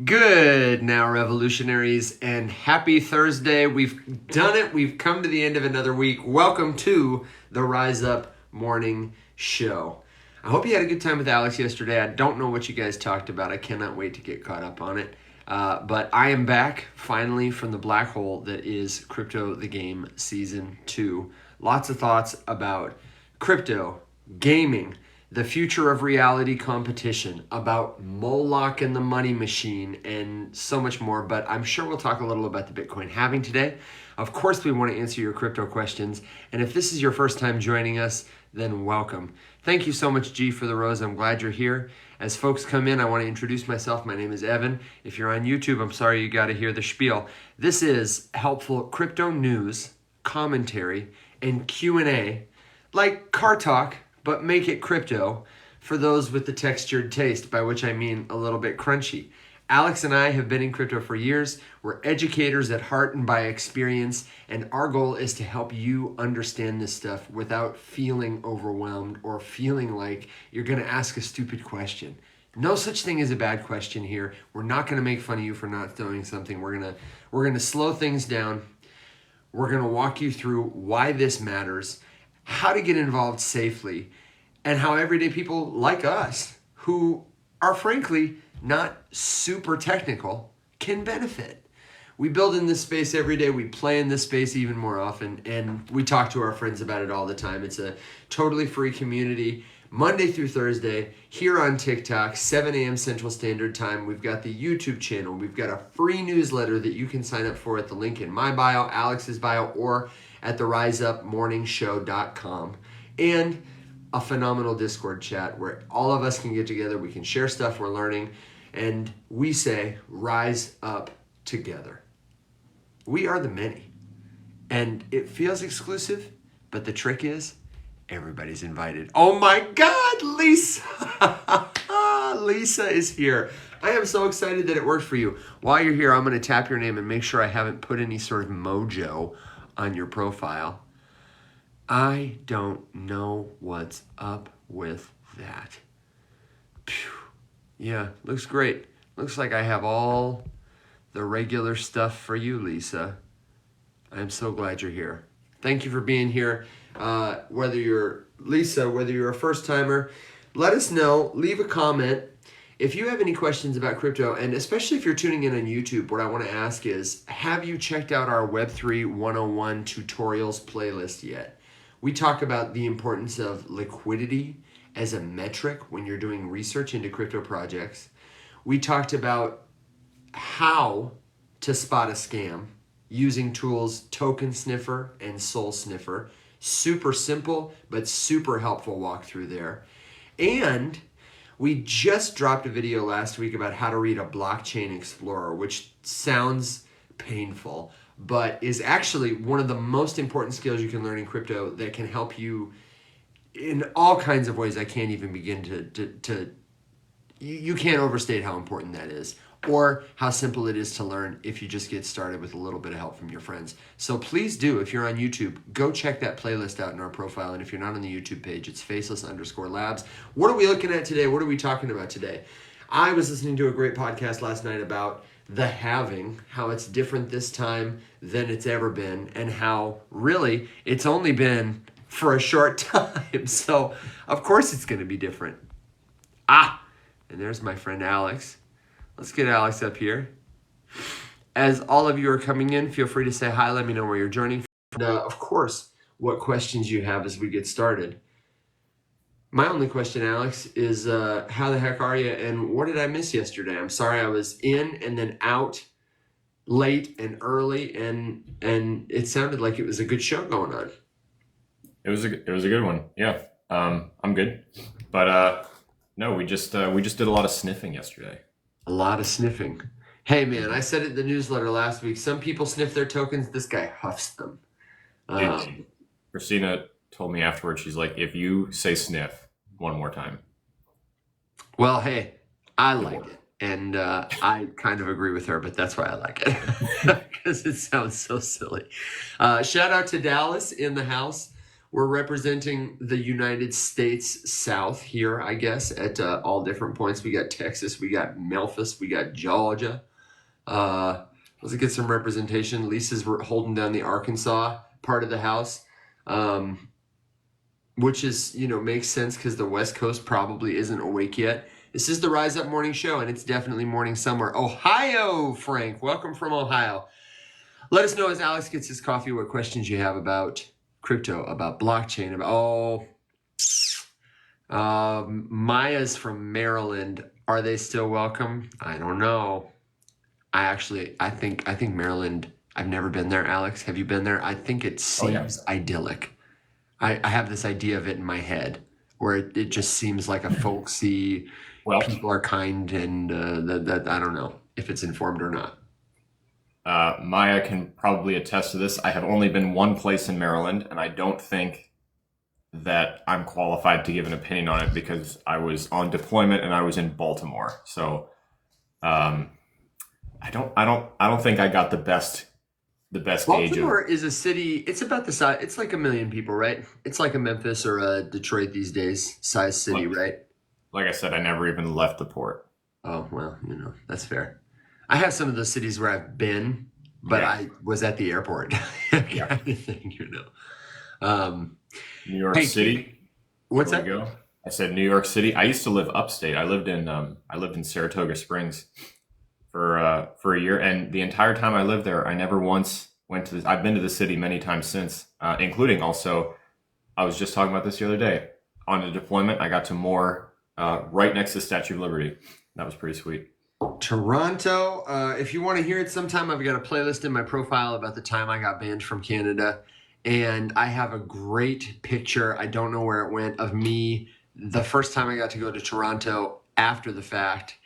Good now, revolutionaries, and happy Thursday. We've done it. We've come to the end of another week. Welcome to the Rise Up Morning Show. I hope you had a good time with Alex yesterday. I don't know what you guys talked about. I cannot wait to get caught up on it. But I am back finally from the black hole that is Crypto the Game Season 2. Lots of thoughts about crypto, gaming, the future of reality competition, about Moloch and the money machine, and so much more. But I'm sure we'll talk a little about the Bitcoin halving today. Of course, we want to answer your crypto questions. And if this is your first time joining us, then welcome. Thank you so much, G, for the rose. I'm glad you're here. As folks come in, I want to introduce myself. My name is Evan. If you're on YouTube, I'm sorry you got to hear the spiel. This is helpful crypto news, commentary, and Q&A, like Car Talk, but make it crypto for those with the textured taste, by which I mean a little bit crunchy. Alex and I have been in crypto for years. We're educators at heart and by experience, and our goal is to help you understand this stuff without feeling overwhelmed or feeling like you're going to ask a stupid question. No such thing as a bad question here. We're not going to make fun of you for not knowing something. We're going to slow things down. We're going to walk you through why this matters, how to get involved safely, and how everyday people like us, who are frankly not super technical, can benefit. We build in this space every day. We play in this space even more often, and we talk to our friends about it all the time. It's a totally free community, Monday through Thursday, here on TikTok, 7 a.m. Central Standard Time. We've got the YouTube channel. We've got a free newsletter that you can sign up for at the link in my bio, Alex's bio, or at the riseupmorningshow.com, and a phenomenal Discord chat where all of us can get together, we can share stuff we're learning, and we say, rise up together. We are the many, and it feels exclusive, but the trick is everybody's invited. Oh my God, Lisa! Lisa is here. I am so excited that it worked for you. While you're here, I'm going to tap your name and make sure I haven't put any sort of mojo on your profile. I don't know what's up with that. Phew. Yeah, looks great. Looks like I have all the regular stuff for you, Lisa. I'm so glad you're here. Thank you for being here. Whether you're Lisa, whether you're a first timer, let us know. Leave a comment. If you have any questions about crypto, and especially if you're tuning in on YouTube, what I want to ask is, have you checked out our Web3 101 tutorials playlist yet? We talk about the importance of liquidity as a metric when you're doing research into crypto projects. We talked about how to spot a scam using tools Token Sniffer and Soul Sniffer. Super simple, but super helpful walkthrough there. And we just dropped a video last week about how to read a blockchain explorer, which sounds painful, but is actually one of the most important skills you can learn in crypto that can help you in all kinds of ways I can't even begin to you can't overstate how important that is, or how simple it is to learn if you just get started with a little bit of help from your friends. So please do, if you're on YouTube, go check that playlist out in our profile. And if you're not on the YouTube page, it's Faceless_Labs. What are we looking at today? What are we talking about today? I was listening to a great podcast last night about the halving, how it's different this time than it's ever been, and how really it's only been for a short time. So of course it's going to be different. And there's my friend Alex. Let's get Alex up here. As all of you are coming in, feel free to say hi. Let me know where you're joining from. And, of course, what questions you have as we get started. My only question, Alex, is how the heck are you, and what did I miss yesterday? I'm sorry I was in and then out late and early, and it sounded like it was a good show going on. It was a good one. Yeah. I'm good. But no, we just did a lot of sniffing yesterday. A lot of sniffing. Hey man, I said it in the newsletter last week. Some people sniff their tokens. This guy huffs them. Christina told me afterwards, she's like, if you say sniff one more time. Well, hey, I like it. And I kind of agree with her, but that's why I like it. Because it sounds so silly. Shout out to Dallas in the house. We're representing the United States South here, I guess, at all different points. We got Texas, we got Memphis, we got Georgia. Let's get some representation. Lisa's holding down the Arkansas part of the house, which is, makes sense because the West Coast probably isn't awake yet. This is the Rise Up Morning Show, and it's definitely morning somewhere. Ohio, Frank. Welcome from Ohio. Let us know as Alex gets his coffee what questions you have about crypto, about blockchain, Maya's from Maryland. Are they still welcome? I don't know. I think Maryland, I've never been there, Alex. Have you been there? I think it seems idyllic. I have this idea of it in my head where it just seems like a folksy, people are kind, and that I don't know if it's informed or not. Maya can probably attest to this. I have only been one place in Maryland, and I don't think that I'm qualified to give an opinion on it because I was on deployment and I was in Baltimore. So I don't think I got the best gauge. Baltimore is a city. It's about the size. It's like 1 million people, right? It's like a Memphis or a Detroit these days, size city, right? Like I said, I never even left the port. Oh well, that's fair. I have some of those cities where I've been, but I was at the airport. Kind of thing, New York City. What's that? Go. I said New York City. I used to live upstate. I lived in Saratoga Springs for a year, and the entire time I lived there, I never once went to I've been to the city many times since, including also, I was just talking about this the other day. On a deployment, I got to Moore, right next to the Statue of Liberty. That was pretty sweet. Toronto. If you want to hear it sometime, I've got a playlist in my profile about the time I got banned from Canada. And I have a great picture, I don't know where it went, of me the first time I got to go to Toronto after the fact.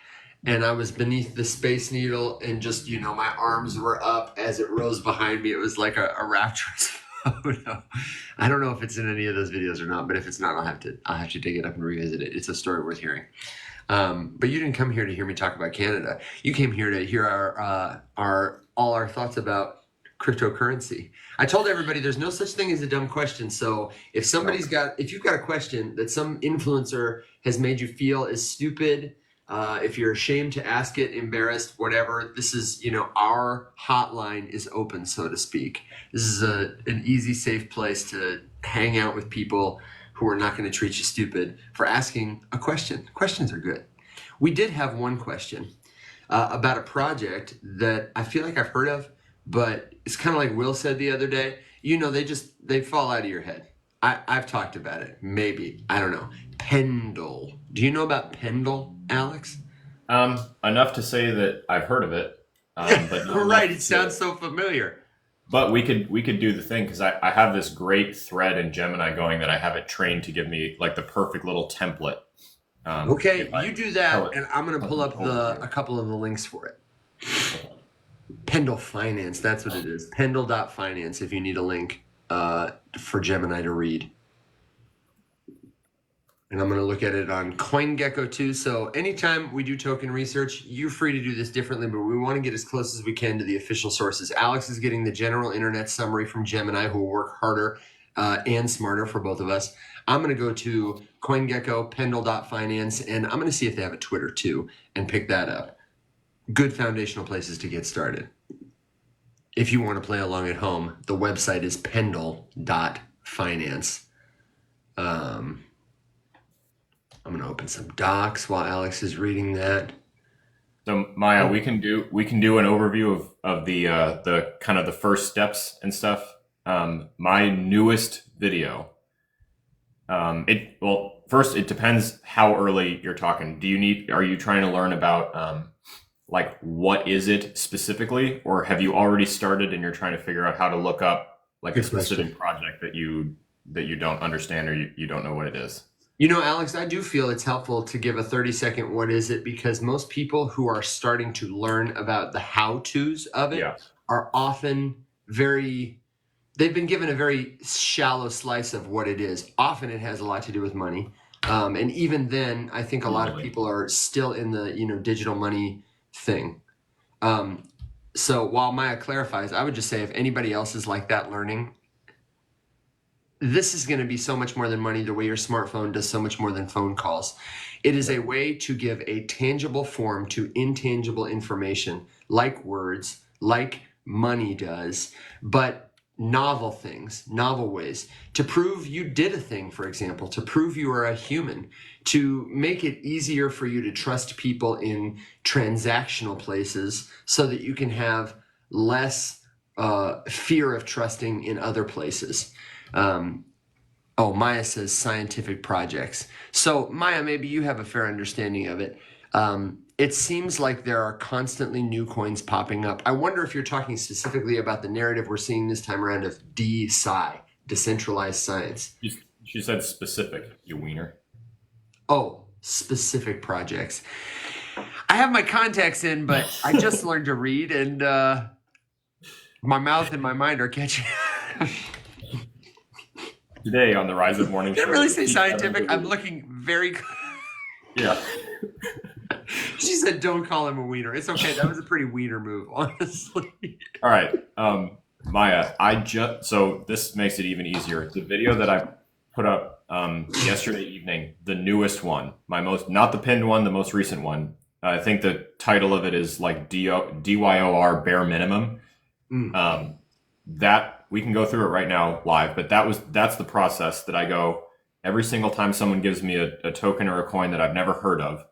And I was beneath the Space Needle and just, my arms were up as it rose behind me. It was like a rapturous photo. I don't know if it's in any of those videos or not, but if it's not, I'll have to dig it up and revisit it. It's a story worth hearing. But you didn't come here to hear me talk about Canada. You came here to hear all our thoughts about cryptocurrency. I told everybody there's no such thing as a dumb question. So if you've got a question that some influencer has made you feel is stupid, if you're ashamed to ask it, embarrassed, whatever, this is, our hotline is open, so to speak. This is an easy, safe place to hang out with people who are not going to treat you stupid for asking a question. Questions are good. We did have one question about a project that I feel like I've heard of, but it's kind of like Will said the other day, they fall out of your head. I've talked about it. Maybe. I don't know. Pendle. Do you know about Pendle, Alex? Enough to say that I've heard of it. But right. It sounds so familiar. But we could do the thing because I have this great thread in Gemini going that I have it trained to give me like the perfect little template. Okay, you do that, and I'm going to pull up a couple of the links for it. Pendle Finance, that's what it is. Pendle.finance if you need a link for Gemini to read. And I'm going to look at it on CoinGecko too. So anytime we do token research, you're free to do this differently, but we want to get as close as we can to the official sources. Alex is getting the general internet summary from Gemini, who will work harder and smarter for both of us. I'm going to go to CoinGecko, Pendle.finance, and I'm going to see if they have a Twitter too and pick that up. Good foundational places to get started. If you want to play along at home, the website is Pendle.finance. I'm going to open some docs while Alex is reading that. So Maya, we can do an overview of the kind of the first steps and stuff. My newest video. First it depends how early you're talking. Are you trying to learn about like what is it specifically, or have you already started and you're trying to figure out how to look up like a specific project that you don't understand or you don't know what it is? Alex, I do feel it's helpful to give a 30-second what is it, because most people who are starting to learn about the how-tos of it are often they've been given a very shallow slice of what it is. Often it has a lot to do with money. And even then, I think a lot of people are still in the, digital money thing. So while Maya clarifies, I would just say if anybody else is like that learning, this is going to be so much more than money, the way your smartphone does so much more than phone calls. It is a way to give a tangible form to intangible information, like words, like money does, but novel things, novel ways to prove you did a thing, for example, to prove you are a human, to make it easier for you to trust people in transactional places so that you can have less fear of trusting in other places. Maya says scientific projects. So Maya, maybe you have a fair understanding of it. It seems like there are constantly new coins popping up. I wonder if you're talking specifically about the narrative we're seeing this time around of DeSci, decentralized science. She said specific, you wiener. Oh, specific projects. I have my contacts in, but I just learned to read, and my mouth and my mind are catching. Today on the Rise Up Morning Show. Did I really say scientific? I'm looking very. Yeah. She said, "Don't call him a wiener." It's okay. That was a pretty wiener move, honestly. All right, Maya. So this makes it even easier. The video that I put up yesterday evening, the newest one, not the pinned one, the most recent one. I think the title of it is like DYOR bare minimum. That we can go through it right now live, but that's the process that I go every single time someone gives me a token or a coin that I've never heard of,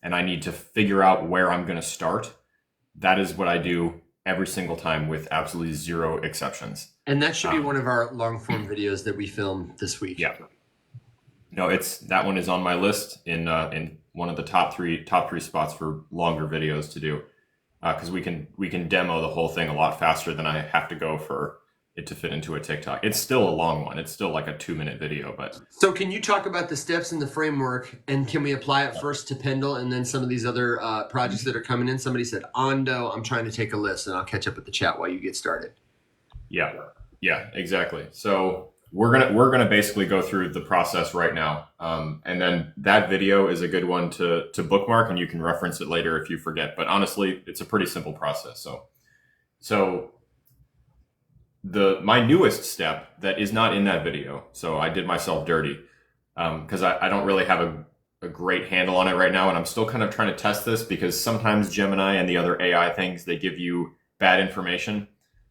and I need to figure out where I'm going to start. That is what I do every single time with absolutely zero exceptions. And that should be one of our long form videos that we film this week. Yeah. No, that one is on my list in one of the top three spots for longer videos to do, because we can demo the whole thing a lot faster than I have to go for it to fit into a TikTok. It's still a long one. It's still like a 2-minute video, but. So can you talk about the steps in the framework, and can we apply it first to Pendle and then some of these other projects that are coming in? Somebody said Ondo. I'm trying to take a list, and I'll catch up with the chat while you get started. Yeah, exactly. So we're gonna basically go through the process right now, and then that video is a good one to bookmark, and you can reference it later if you forget. But honestly, it's a pretty simple process. So my newest step that is not in that video, so I did myself dirty because I don't really have a great handle on it right now, and I'm still kind of trying to test this because sometimes Gemini and the other AI things, they give you bad information.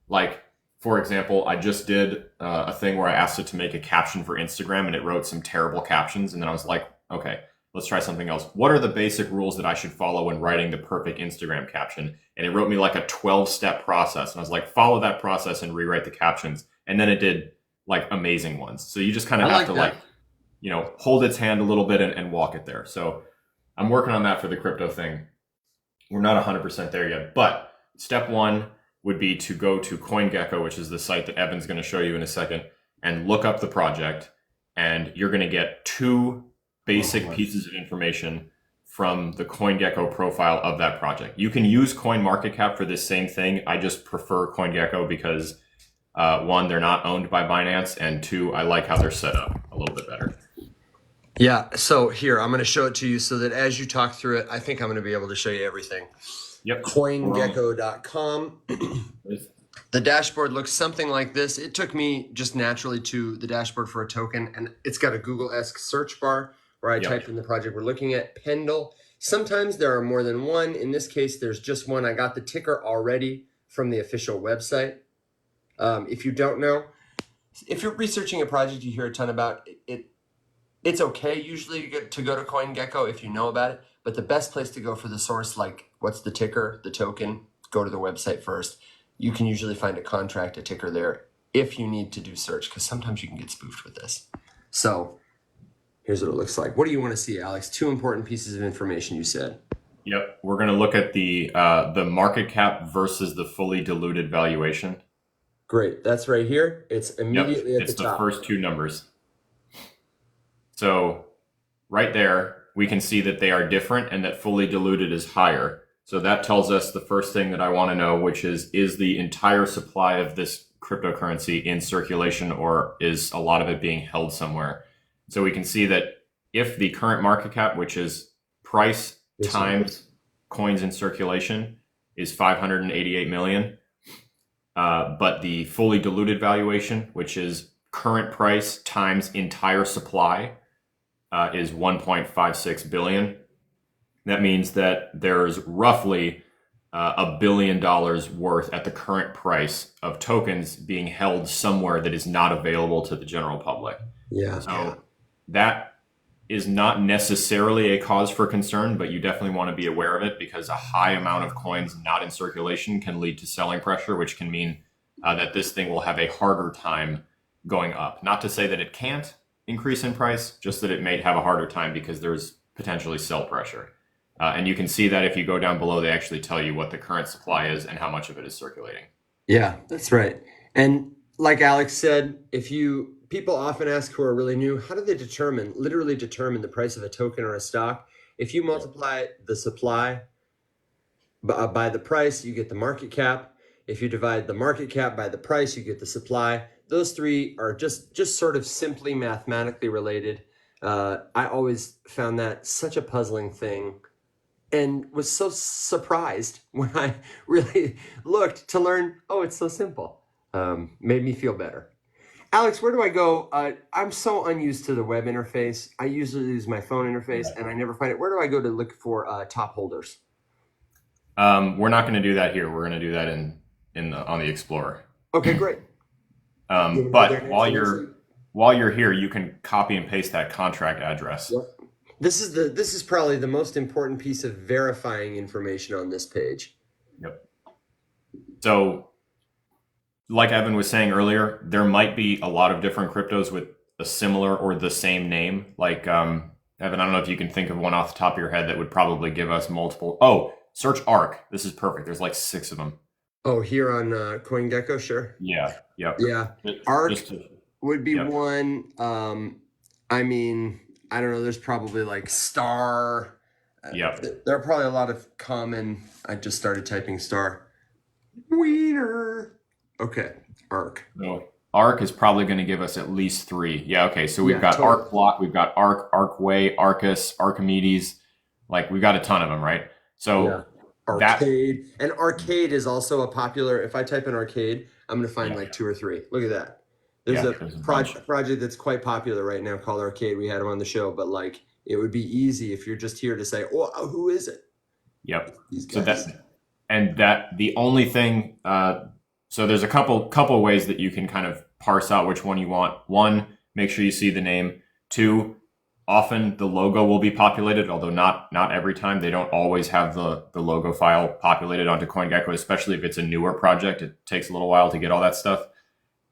Like, for example, I just did a thing where I asked it to make a caption for Instagram, and it wrote some terrible captions, and then I was like, okay, let's try something else. What are the basic rules that I should follow when writing the perfect Instagram caption? And it wrote me like a 12-step process. And I was like, follow that process and rewrite the captions. And then it did like amazing ones. So you just kind of have to hold its hand a little bit and walk it there. So I'm working on that for the crypto thing. We're not 100% there yet. But step one would be to go to CoinGecko, which is the site that Evan's going to show you in a second, and look up the project. And you're going to get 2 basic pieces of information from the CoinGecko profile of that project. You can use CoinMarketCap for this same thing. I just prefer CoinGecko because 1, they're not owned by Binance, and 2, I like how they're set up a little bit better. Yeah, so here, I'm going to show it to you so that as you talk through it, I think I'm going to be able to show you everything. Yep. CoinGecko.com. The dashboard looks something like this. It took me just naturally to the dashboard for a token, and it's got a Google-esque search bar where I typed in the project we're looking at, Pendle. Sometimes there are more than one. In this case, there's just one. I got the ticker already from the official website. If you don't know, if you're researching a project you hear a ton about, it's okay usually to go to CoinGecko if you know about it, but the best place to go for the source, like what's the ticker, the token, go to the website first. You can usually find a contract, a ticker there if you need to do search, because sometimes you can get spoofed with this. So here's what it looks like. What do you want to see, Alex? 2 important pieces of information you said. Yep. We're going to look at the market cap versus the fully diluted valuation. Great. That's right here. It's immediately at the top. It's the first 2 numbers. So right there, we can see that they are different and that fully diluted is higher. So that tells us the first thing that I want to know, which is the entire supply of this cryptocurrency in circulation, or is a lot of it being held somewhere? So we can see that if the current market cap, which is price times coins in circulation, is 588 million, but the fully diluted valuation, which is current price times entire supply is 1.56 billion. That means that there's roughly $1 billion worth at the current price of tokens being held somewhere that is not available to the general public. Yeah. So that is not necessarily a cause for concern, but you definitely want to be aware of it, because a high amount of coins not in circulation can lead to selling pressure, which can mean that this thing will have a harder time going up. Not to say that it can't increase in price, just that it may have a harder time because there's potentially sell pressure. And you can see that if you go down below, they actually tell you what the current supply is and how much of it is circulating. Yeah, that's right. And like Alex said, people often ask who are really new, how do they literally determine the price of a token or a stock? If you multiply the supply by the price, you get the market cap. If you divide the market cap by the price, you get the supply. Those three are just sort of simply mathematically related. I always found that such a puzzling thing, and was so surprised when I really looked to learn, oh, it's so simple. Made me feel better. Alex, where do I go? I'm so unused to the web interface. I usually use my phone interface, and I never find it. Where do I go to look for top holders? We're not going to do that here. We're going to do that on the Explorer. Okay, great. But while you're here, you can copy and paste that contract address. Yep. This is probably the most important piece of verifying information on this page. Yep. So, like Evan was saying earlier, there might be a lot of different cryptos with a similar or the same name. Like, Evan, I don't know if you can think of one off the top of your head that would probably give us multiple. Oh, search ARK. This is perfect. There's like 6 of them. Oh, here on CoinGecko, sure. Yeah. Yep. Yeah. ARK would be one. I mean, I don't know. There's probably like Star. Yep. There are probably a lot of common. I just started typing Star. Wiener. Okay. ARK. So ARK is probably going to give us at least 3. Yeah. Okay. So we've got totally. ARK Block. We've got ARK, ARKWay, Arcus, Archimedes. Like we've got a ton of them, right? So Arcade. And Arcade is also a popular. If I type in Arcade, I'm going to find like 2 or 3. Look at that. There's a project that's quite popular right now called Arcade. We had him on the show, but like it would be easy if you're just here to say, "Oh, who is it?" Yep. So the only thing. So there's a couple ways that you can kind of parse out which one you want. 1, make sure you see the name. 2, often the logo will be populated, although not every time. They don't always have the logo file populated onto CoinGecko, especially if it's a newer project. It takes a little while to get all that stuff.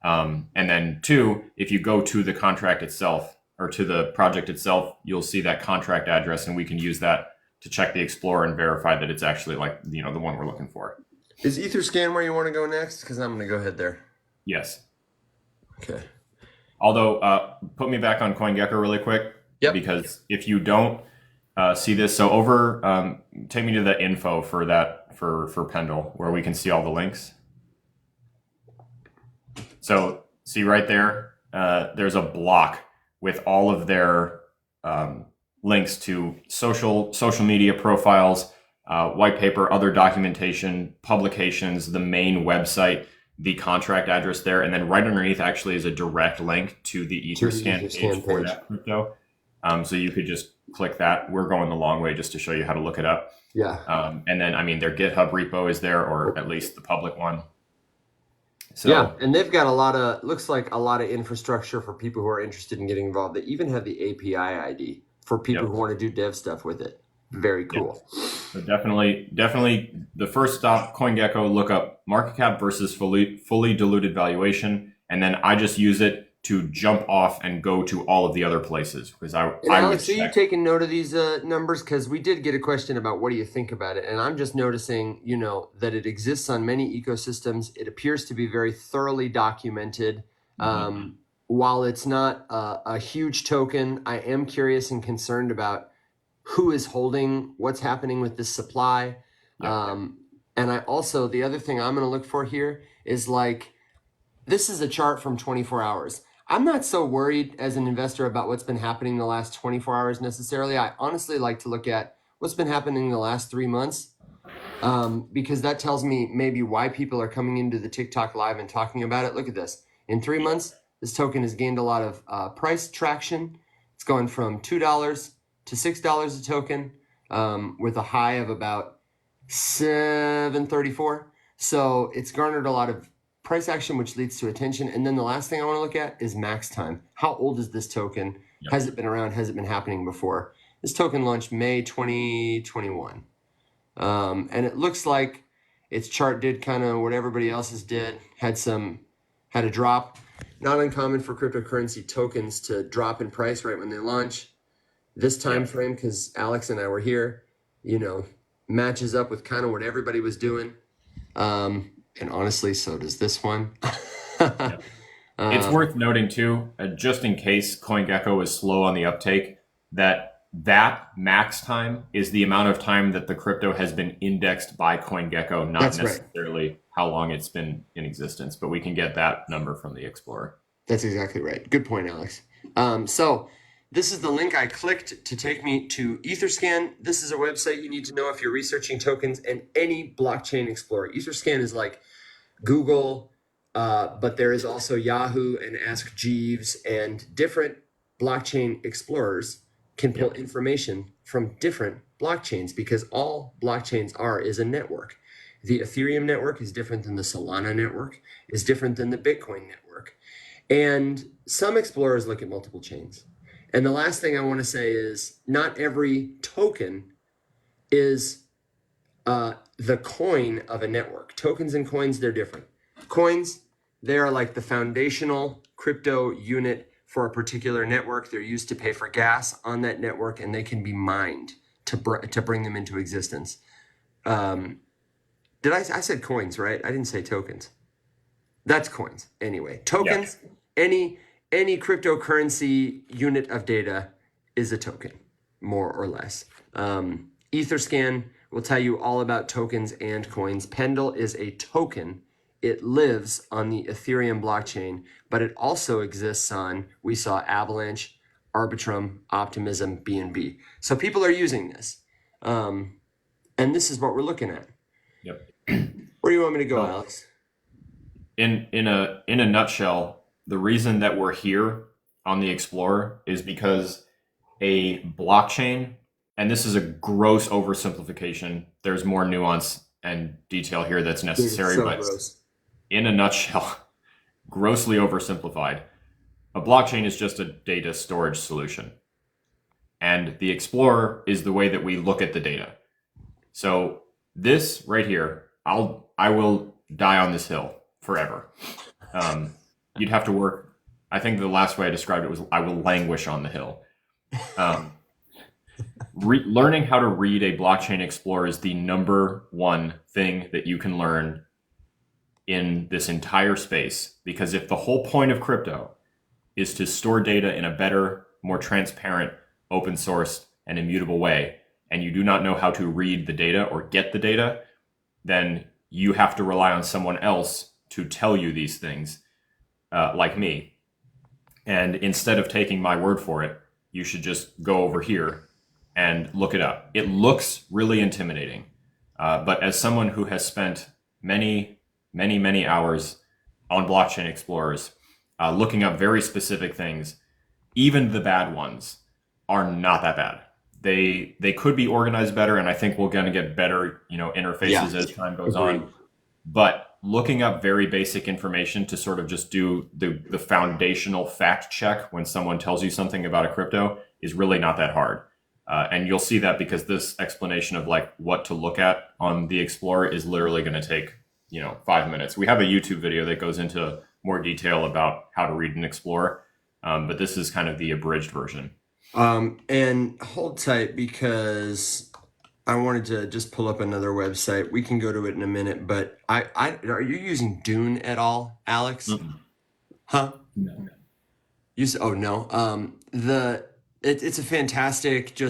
And then 2, if you go to the contract itself or to the project itself, you'll see that contract address, and we can use that to check the Explorer and verify that it's actually like, the one we're looking for. Is Etherscan where you want to go next? Because I'm going to go ahead there. Yes. Okay. Although, put me back on CoinGecko really quick. Yep. Because if you don't see this, so over, take me to the info for that, for Pendle, where we can see all the links. So see right there, there's a block with all of their links to social media profiles, white paper, other documentation, publications, the main website, the contract address there, and then right underneath actually is a direct link to the Etherscan page for that crypto. So you could just click that. We're going the long way just to show you how to look it up. Yeah. And then, I mean, their GitHub repo is there, or at least the public one. So, yeah, and they've got looks like a lot of infrastructure for people who are interested in getting involved. They even have the API ID for people who want to do dev stuff with it. Very cool. Yep. So definitely the first stop, CoinGecko, look up market cap versus fully diluted valuation. And then I just use it to jump off and go to all of the other places, because Alex, are you taking note of these numbers? Because we did get a question about what do you think about it, and I'm just noticing, that it exists on many ecosystems. It appears to be very thoroughly documented. While it's not a huge token, I am curious and concerned about who is holding, what's happening with this supply. And I also, the other thing I'm going to look for here is like, this is a chart from 24 hours. I'm not so worried as an investor about what's been happening in the last 24 hours necessarily. I honestly like to look at what's been happening in the last 3 months, because that tells me maybe why people are coming into the TikTok live and talking about it. Look at this. In 3 months, This token has gained a lot of price traction. It's gone from $2 to $6 a token, with a high of about 734. So it's garnered a lot of price action, which leads to attention. And then the last thing I want to look at is max time. How old is this token? Yep. Has it been around? Has it been happening before? This token launched May 2021. And it looks like its chart did kind of what everybody else's did, had a drop. Not uncommon for cryptocurrency tokens to drop in price right when they launch. This time frame, because Alex and I were here, matches up with kind of what everybody was doing. And honestly, so does this one. Yep. It's worth noting too, just in case CoinGecko is slow on the uptake, that max time is the amount of time that the crypto has been indexed by CoinGecko, not necessarily how long it's been in existence. But we can get that number from the Explorer. That's exactly right. Good point, Alex. So this is the link I clicked to take me to Etherscan. This is a website you need to know if you're researching tokens and any blockchain explorer. Etherscan is like Google, but there is also Yahoo and Ask Jeeves, and different blockchain explorers can pull information from different blockchains, because all blockchains is a network. The Ethereum network is different than the Solana network, is different than the Bitcoin network. And some explorers look at multiple chains. And the last thing I want to say is not every token is the coin of a network. Tokens and coins, they're different. Coins, they are like the foundational crypto unit for a particular network. They're used to pay for gas on that network, and they can be mined to bring them into existence. I said coins, right? I didn't say tokens. That's coins. Anyway, tokens, any cryptocurrency unit of data is a token, more or less. Etherscan will tell you all about tokens and coins. Pendle is a token. It lives on the Ethereum blockchain, but it also exists on, we saw Avalanche, Arbitrum, Optimism, BNB. So people are using this. And this is what we're looking at. Yep. Where do you want me to go, Alex? In a nutshell, the reason that we're here on the Explorer is because a blockchain, and this is a gross oversimplification, there's more nuance and detail here that's necessary, but gross. In a nutshell, grossly oversimplified, a blockchain is just a data storage solution. And the Explorer is the way that we look at the data. So this right here, I will die on this hill forever. You'd have to work. I think the last way I described it was I will languish on the hill. Learning how to read a blockchain explorer is the number one thing that you can learn in this entire space, because if the whole point of crypto is to store data in a better, more transparent, open sourced, and immutable way, and you do not know how to read the data or get the data, then you have to rely on someone else to tell you these things, like me. And instead of taking my word for it, you should just go over here and look it up. It looks really intimidating, but as someone who has spent many hours on blockchain explorers, looking up very specific things, even the bad ones are not that bad. They could be organized better, and I think we're going to get better, interfaces as time goes on. But looking up very basic information to sort of just do the foundational fact check when someone tells you something about a crypto is really not that hard. And you'll see that because this explanation of like what to look at on the Explorer is literally going to take 5 minutes. We have a YouTube video that goes into more detail about how to read an Explorer, but this is kind of the abridged version. And hold tight, because I wanted to just pull up another website. We can go to it in a minute, but are you using Dune at all, Alex? Mm-mm. Huh? No. Oh no. It's a fantastic,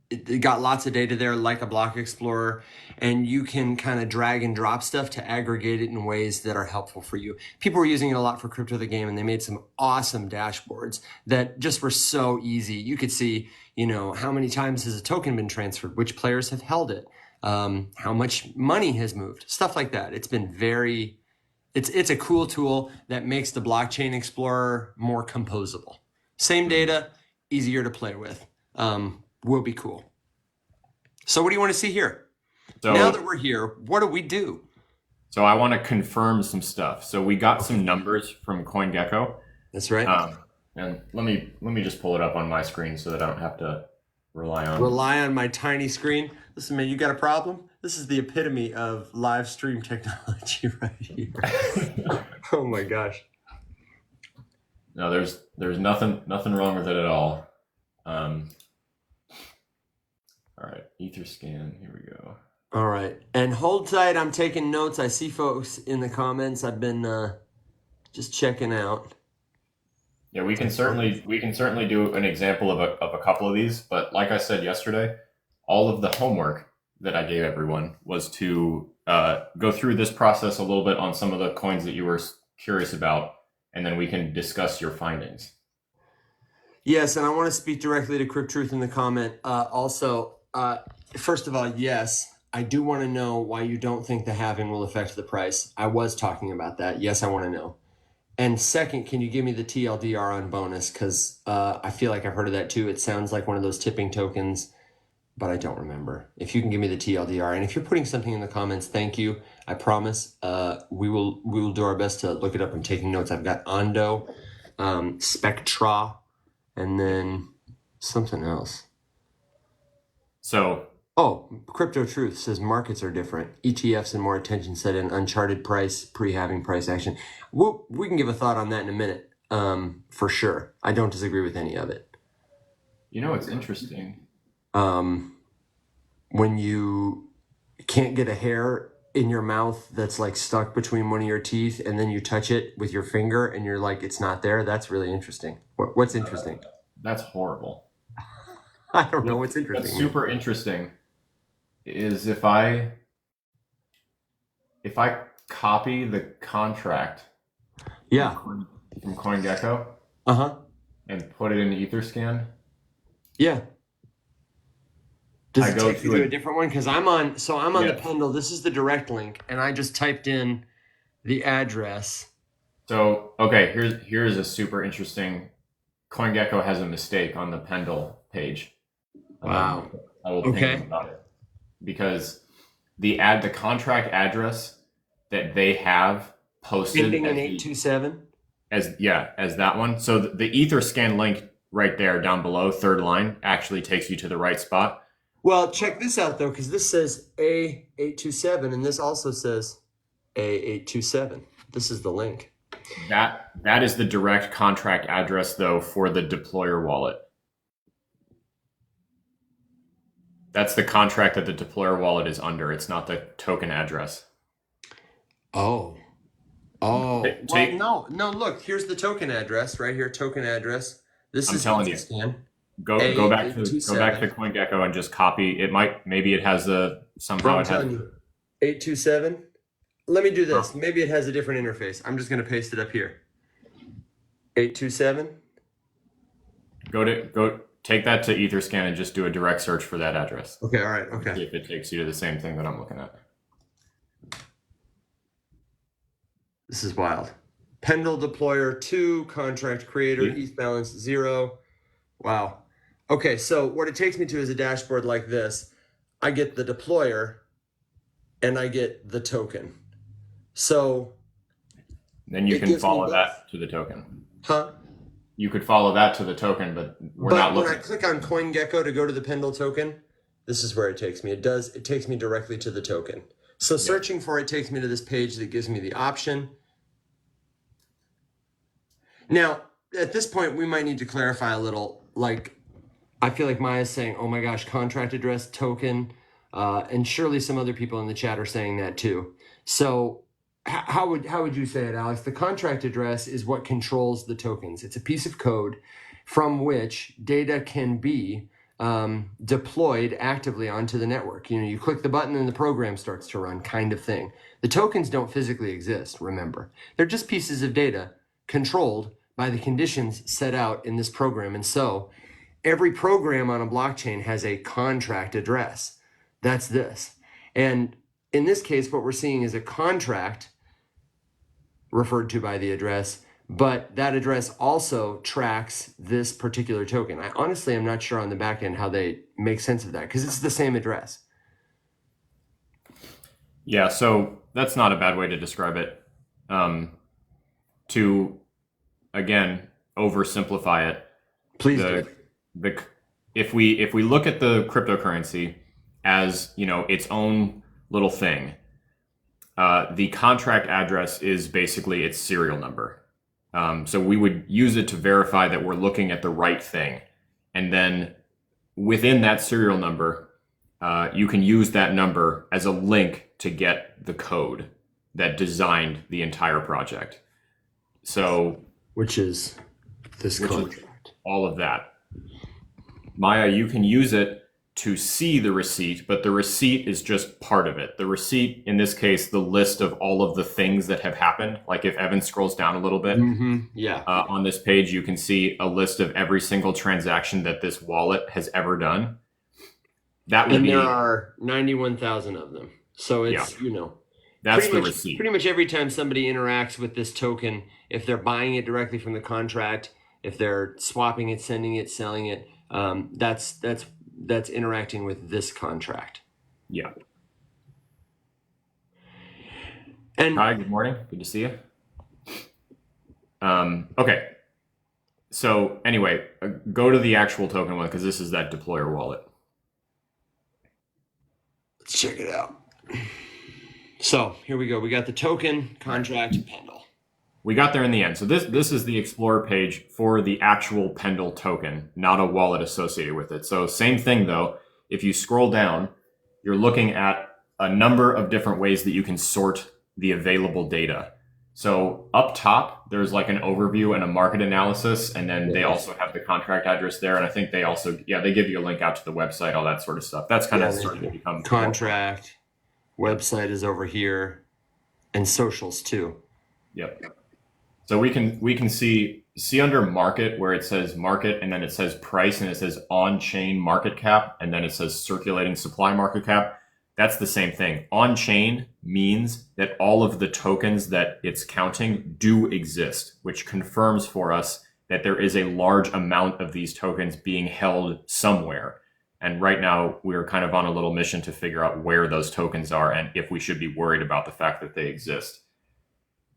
it got lots of data there, like a block explorer, and you can kind of drag and drop stuff to aggregate it in ways that are helpful for you. People were using it a lot for Crypto the Game, and they made some awesome dashboards that just were so easy. You could see, how many times has a token been transferred, which players have held it, how much money has moved, stuff like that. It's been very It's a cool tool that makes the blockchain explorer more composable. Same data, easier to play with. Will be cool. So what do you want to see here? So now that we're here, what do we do? So I want to confirm some stuff. So we got some numbers from CoinGecko. That's right. And let me just pull it up on my screen so that I don't have to rely on my tiny screen. Listen, man, you got a problem? This is the epitome of live stream technology right here. Oh my gosh. No, there's nothing wrong with it at all. All right, Etherscan. Here we go. All right, and hold tight. I'm taking notes. I see folks in the comments. I've been just checking out. Yeah, we can certainly do an example of a couple of these. But like I said yesterday, all of the homework that I gave everyone was to go through this process a little bit on some of the coins that you were curious about, and then we can discuss your findings. Yes, and I want to speak directly to Crypt Truth in the comment. Also, first of all, yes. I do want to know why you don't think the halving will affect the price. I was talking about that. Yes, I want to know. And second, can you give me the TLDR on bonus? Because I feel like I've heard of that too. It sounds like one of those tipping tokens, but I don't remember. If you can give me the TLDR. And if you're putting something in the comments, thank you. I promise we will do our best to look it up. I'm taking notes. I've got Ondo, Spectra, and then something else. So... Oh, Crypto Truth says markets are different. ETFs and more attention set in uncharted price, pre-halving price action. We can give a thought on that in a minute, for sure. I don't disagree with any of it. You know, it's interesting. When you can't get a hair in your mouth that's like stuck between one of your teeth, and then you touch it with your finger and you're like, it's not there. That's really interesting. What's interesting? That's horrible. I don't know what's interesting. What's super interesting is if I copy the contract from CoinGecko and put it in Etherscan. Yeah. Does it take you to a different one? Because I'm on the Pendle. This is the direct link, and I just typed in the address. So okay, here's a super interesting. CoinGecko has a mistake on the Pendle page. Wow. I will ping them about it. Because the contract address that they have posted ending in 827 as that one. So the Etherscan link right there down below, third line, actually takes you to the right spot. Well, check this out though, because this says A827 and this also says A827. This is the link. That is the direct contract address though for the deployer wallet. That's the contract that the deployer wallet is under. It's not the token address. Oh. No. Look, here's the token address right here. Token address. I'm telling you. Go back to CoinGecko and just copy. Maybe it has somehow it has 827. Let me do this. Maybe it has a different interface. I'm just going to paste it up here. 827. Go. Take that to Etherscan and just do a direct search for that address. Okay, all right, okay. See if it takes you to the same thing that I'm looking at. This is wild. Pendle deployer 2, contract creator, ETH balance 0. Wow. Okay, so what it takes me to is a dashboard like this. I get the deployer and I get the token. So then you can follow that to the token. Huh? You could follow that to the token, but we're not looking. When I click on CoinGecko to go to the Pendle token, this is where it takes me. It takes me directly to the token. So searching for it takes me to this page that gives me the option. Now, at this point, we might need to clarify a little. Like, I feel like Maya's saying, oh my gosh, contract address, token, and surely some other people in the chat are saying that too. So how would you say it, Alex? The contract address is what controls the tokens. It's a piece of code from which data can be deployed actively onto the network. You click the button and the program starts to run, kind of thing. The tokens don't physically exist, remember. They're just pieces of data controlled by the conditions set out in this program. And so every program on a blockchain has a contract address. That's this. And in this case, what we're seeing is a contract referred to by the address, but that address also tracks this particular token. I honestly am not sure on the back end how they make sense of that, because it's the same address. Yeah, so that's not a bad way to describe it. To, again, oversimplify it, Please do. if we look at the cryptocurrency as, its own little thing, the contract address is basically its serial number. So we would use it to verify that we're looking at the right thing. And then within that serial number, you can use that number as a link to get the code that designed the entire project. So, which is this contract. All of that. Maya, you can use it to see the receipt, but the receipt is just part of it. The receipt, in this case, the list of all of the things that have happened. Like if Evan scrolls down a little bit, on this page, you can see a list of every single transaction that this wallet has ever done. There are 91,000 of them. So it's, that's the receipt. Pretty much every time somebody interacts with this token, if they're buying it directly from the contract, if they're swapping it, sending it, selling it, that's interacting with this contract. Yeah. And hi, good morning. Good to see you. Okay. So anyway, go to the actual token one, because this is that deployer wallet. Let's check it out. So here we go. We got the token, contract, Pendle. We got there in the end. So this is the Explorer page for the actual Pendle token, not a wallet associated with it. So same thing though. If you scroll down, you're looking at a number of different ways that you can sort the available data. So up top, there's like an overview and a market analysis, and then they also have the contract address there. And I think they also, they give you a link out to the website, all that sort of stuff. That's kind of starting to become contract. Website is over here, and socials too. Yep. So we can see under market where it says market, and then it says price, and it says on-chain market cap, and then it says circulating supply market cap. That's the same thing. On-chain means that all of the tokens that it's counting do exist, which confirms for us that there is a large amount of these tokens being held somewhere. And right now, we're kind of on a little mission to figure out where those tokens are and if we should be worried about the fact that they exist.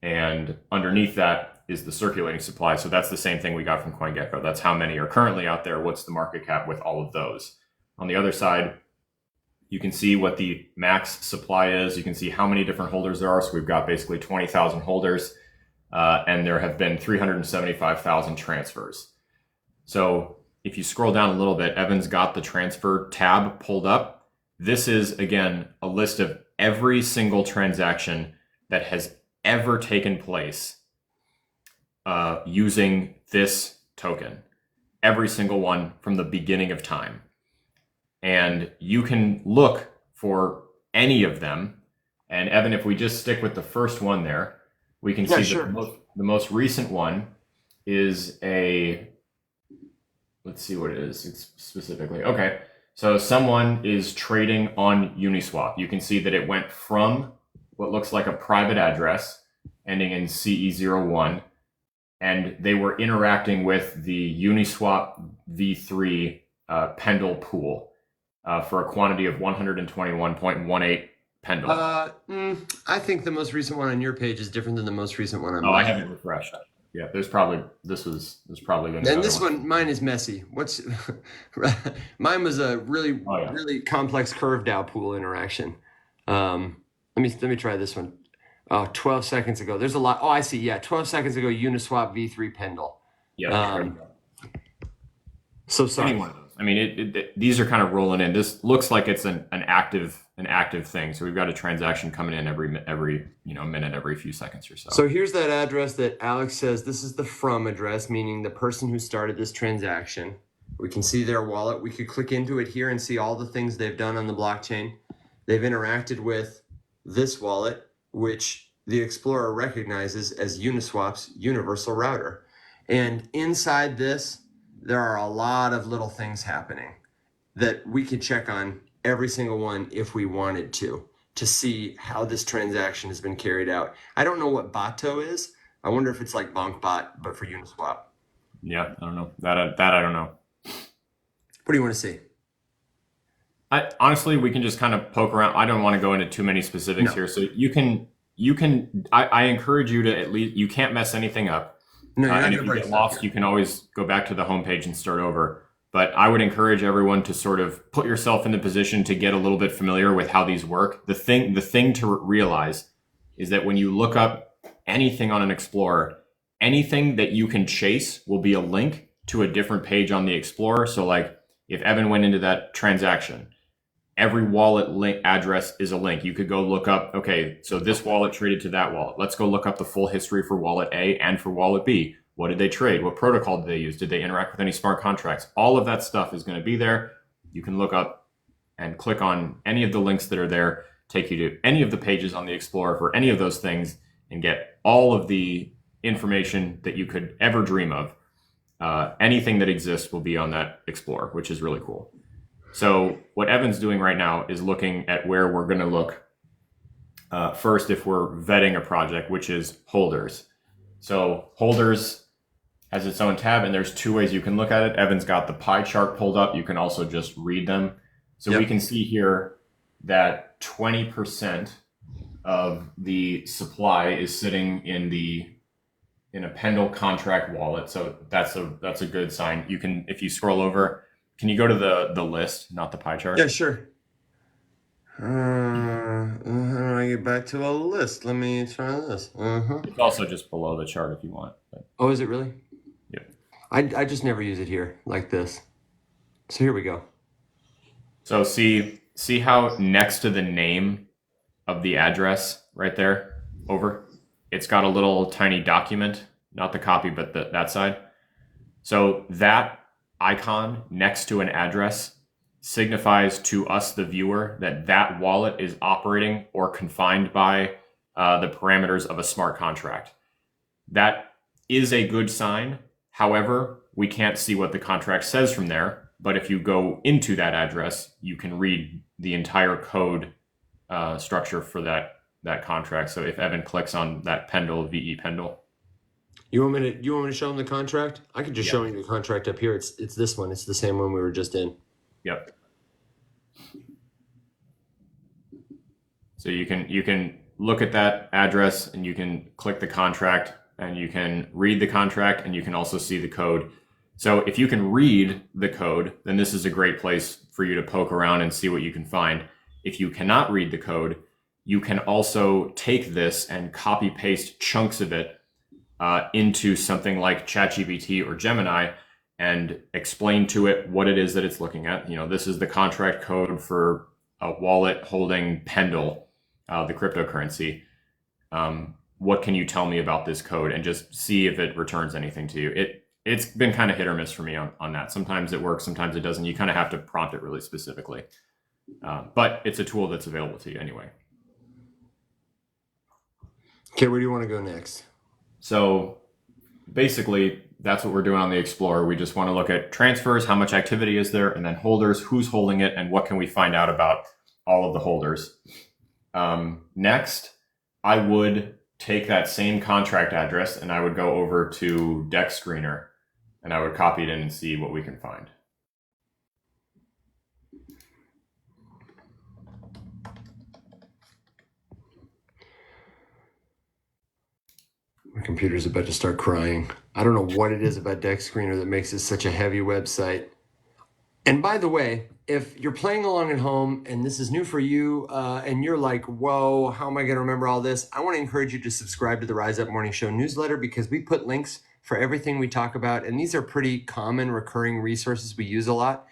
And underneath that is the circulating supply. So that's the same thing we got from CoinGecko. That's how many are currently out there. What's the market cap with all of those? On the other side, you can see what the max supply is. You can see how many different holders there are. So we've got basically 20,000 holders, and there have been 375,000 transfers. So if you scroll down a little bit, Evan's got the transfer tab pulled up. This is, again, a list of every single transaction that has ever taken place using this token. Every single one from the beginning of time. And you can look for any of them. And Evan, if we just stick with the first one there, we can see that the most recent one is let's see what it is. It's specifically. Okay. So someone is trading on Uniswap. You can see that it went from what looks like a private address ending in CE01, and they were interacting with the Uniswap v3 Pendle pool for a quantity of 121.18 Pendle. I think the most recent one on your page is different than the most recent one on mine. I haven't refreshed. Yeah, there's probably going to be. And this one, mine is messy. Mine was a really complex curved out pool interaction. Let me try this one. 12 seconds ago. There's a lot. Oh, I see. Yeah, 12 seconds ago, Uniswap v3 Pendle. Yeah. So sorry. Any one of those. I mean, these are kind of rolling in. This looks like it's an active thing. So we've got a transaction coming in every minute, every few seconds or so. So here's that address that Alex says this is the from address, meaning the person who started this transaction. We can see their wallet. We could click into it here and see all the things they've done on the blockchain. They've interacted with this wallet, which the Explorer recognizes as Uniswap's universal router. And inside this, there are a lot of little things happening that we could check on every single one if we wanted to. to see how this transaction has been carried out. I don't know what Bato is. I wonder if it's like BonkBot, but for Uniswap. Yeah, I don't know. That I don't know. What do you want to see? Honestly, we can just kind of poke around. I don't want to go into too many specifics here. So you can I encourage you to at least, you can't mess anything up. No, you're not and if gonna you break get stuff lost, here. you can always go back to the homepage and start over. But I would encourage everyone to sort of put yourself in the position to get a little bit familiar with how these work. The thing to realize is that when you look up anything on an Explorer, anything that you can chase will be a link to a different page on the Explorer. So like if Evan went into that transaction, every wallet link address is a link. You could go look up, okay, so this wallet traded to that wallet. Let's go look up the full history for wallet A and for wallet B. What did they trade? What protocol did they use? Did they interact with any smart contracts? All of that stuff is going to be there. You can look up and click on any of the links that are there, take you to any of the pages on the Explorer for any of those things, and get all of the information that you could ever dream of. Anything that exists will be on that Explorer, which is really cool. So what Evan's doing right now is looking at where we're going to look first if we're vetting a project, which is holders. So holders has its own tab, and there's two ways you can look at it. Evan's got the pie chart pulled up. You can also just read them. So we can see here that 20% of the supply is sitting in a Pendle contract wallet. So that's a good sign. You can, if you scroll over, can you go to the list, not the pie chart? Yeah, sure. How do I get back to a list? Let me try this. It's also just below the chart if you want. But, Oh, is it really? yep. I just never use it here like this. So here we go. So see how next to the name of the address right there, over, it's got a little tiny document, not the copy, but that side. So that icon next to an address signifies to us, the viewer, that wallet is operating or confined by the parameters of a smart contract. That is a good sign. However, we can't see what the contract says from there. But if you go into that address, you can read the entire code structure for that contract. So if Evan clicks on that Pendle, VE Pendle. You want me to show him the contract? I could just show him the contract up here. It's this one. It's the same one we were just in. Yep. So you can look at that address and you can click the contract and you can read the contract and you can also see the code. So if you can read the code, then this is a great place for you to poke around and see what you can find. If you cannot read the code, you can also take this and copy paste chunks of it into something like ChatGPT or Gemini and explain to it what it is that it's looking at. You know, this is the contract code for a wallet holding Pendle, the cryptocurrency. What can you tell me about this code? And just see if it returns anything to you. It's been kind of hit or miss for me on that. Sometimes it works, sometimes it doesn't. You kind of have to prompt it really specifically. But it's a tool that's available to you anyway. Okay, where do you want to go next? So basically, that's what we're doing on the Explorer. We just want to look at transfers, how much activity is there, and then holders, who's holding it, and what can we find out about all of the holders. Next, I would take that same contract address and I would go over to Dex Screener and I would copy it in and see what we can find. My computer's about to start crying. I don't know what it is about Dex Screener that makes it such a heavy website. And by the way, if you're playing along at home and this is new for you and you're like, whoa, how am I going to remember all this? I want to encourage you to subscribe to the Rise Up Morning Show newsletter because we put links for everything we talk about. And these are pretty common recurring resources we use a lot,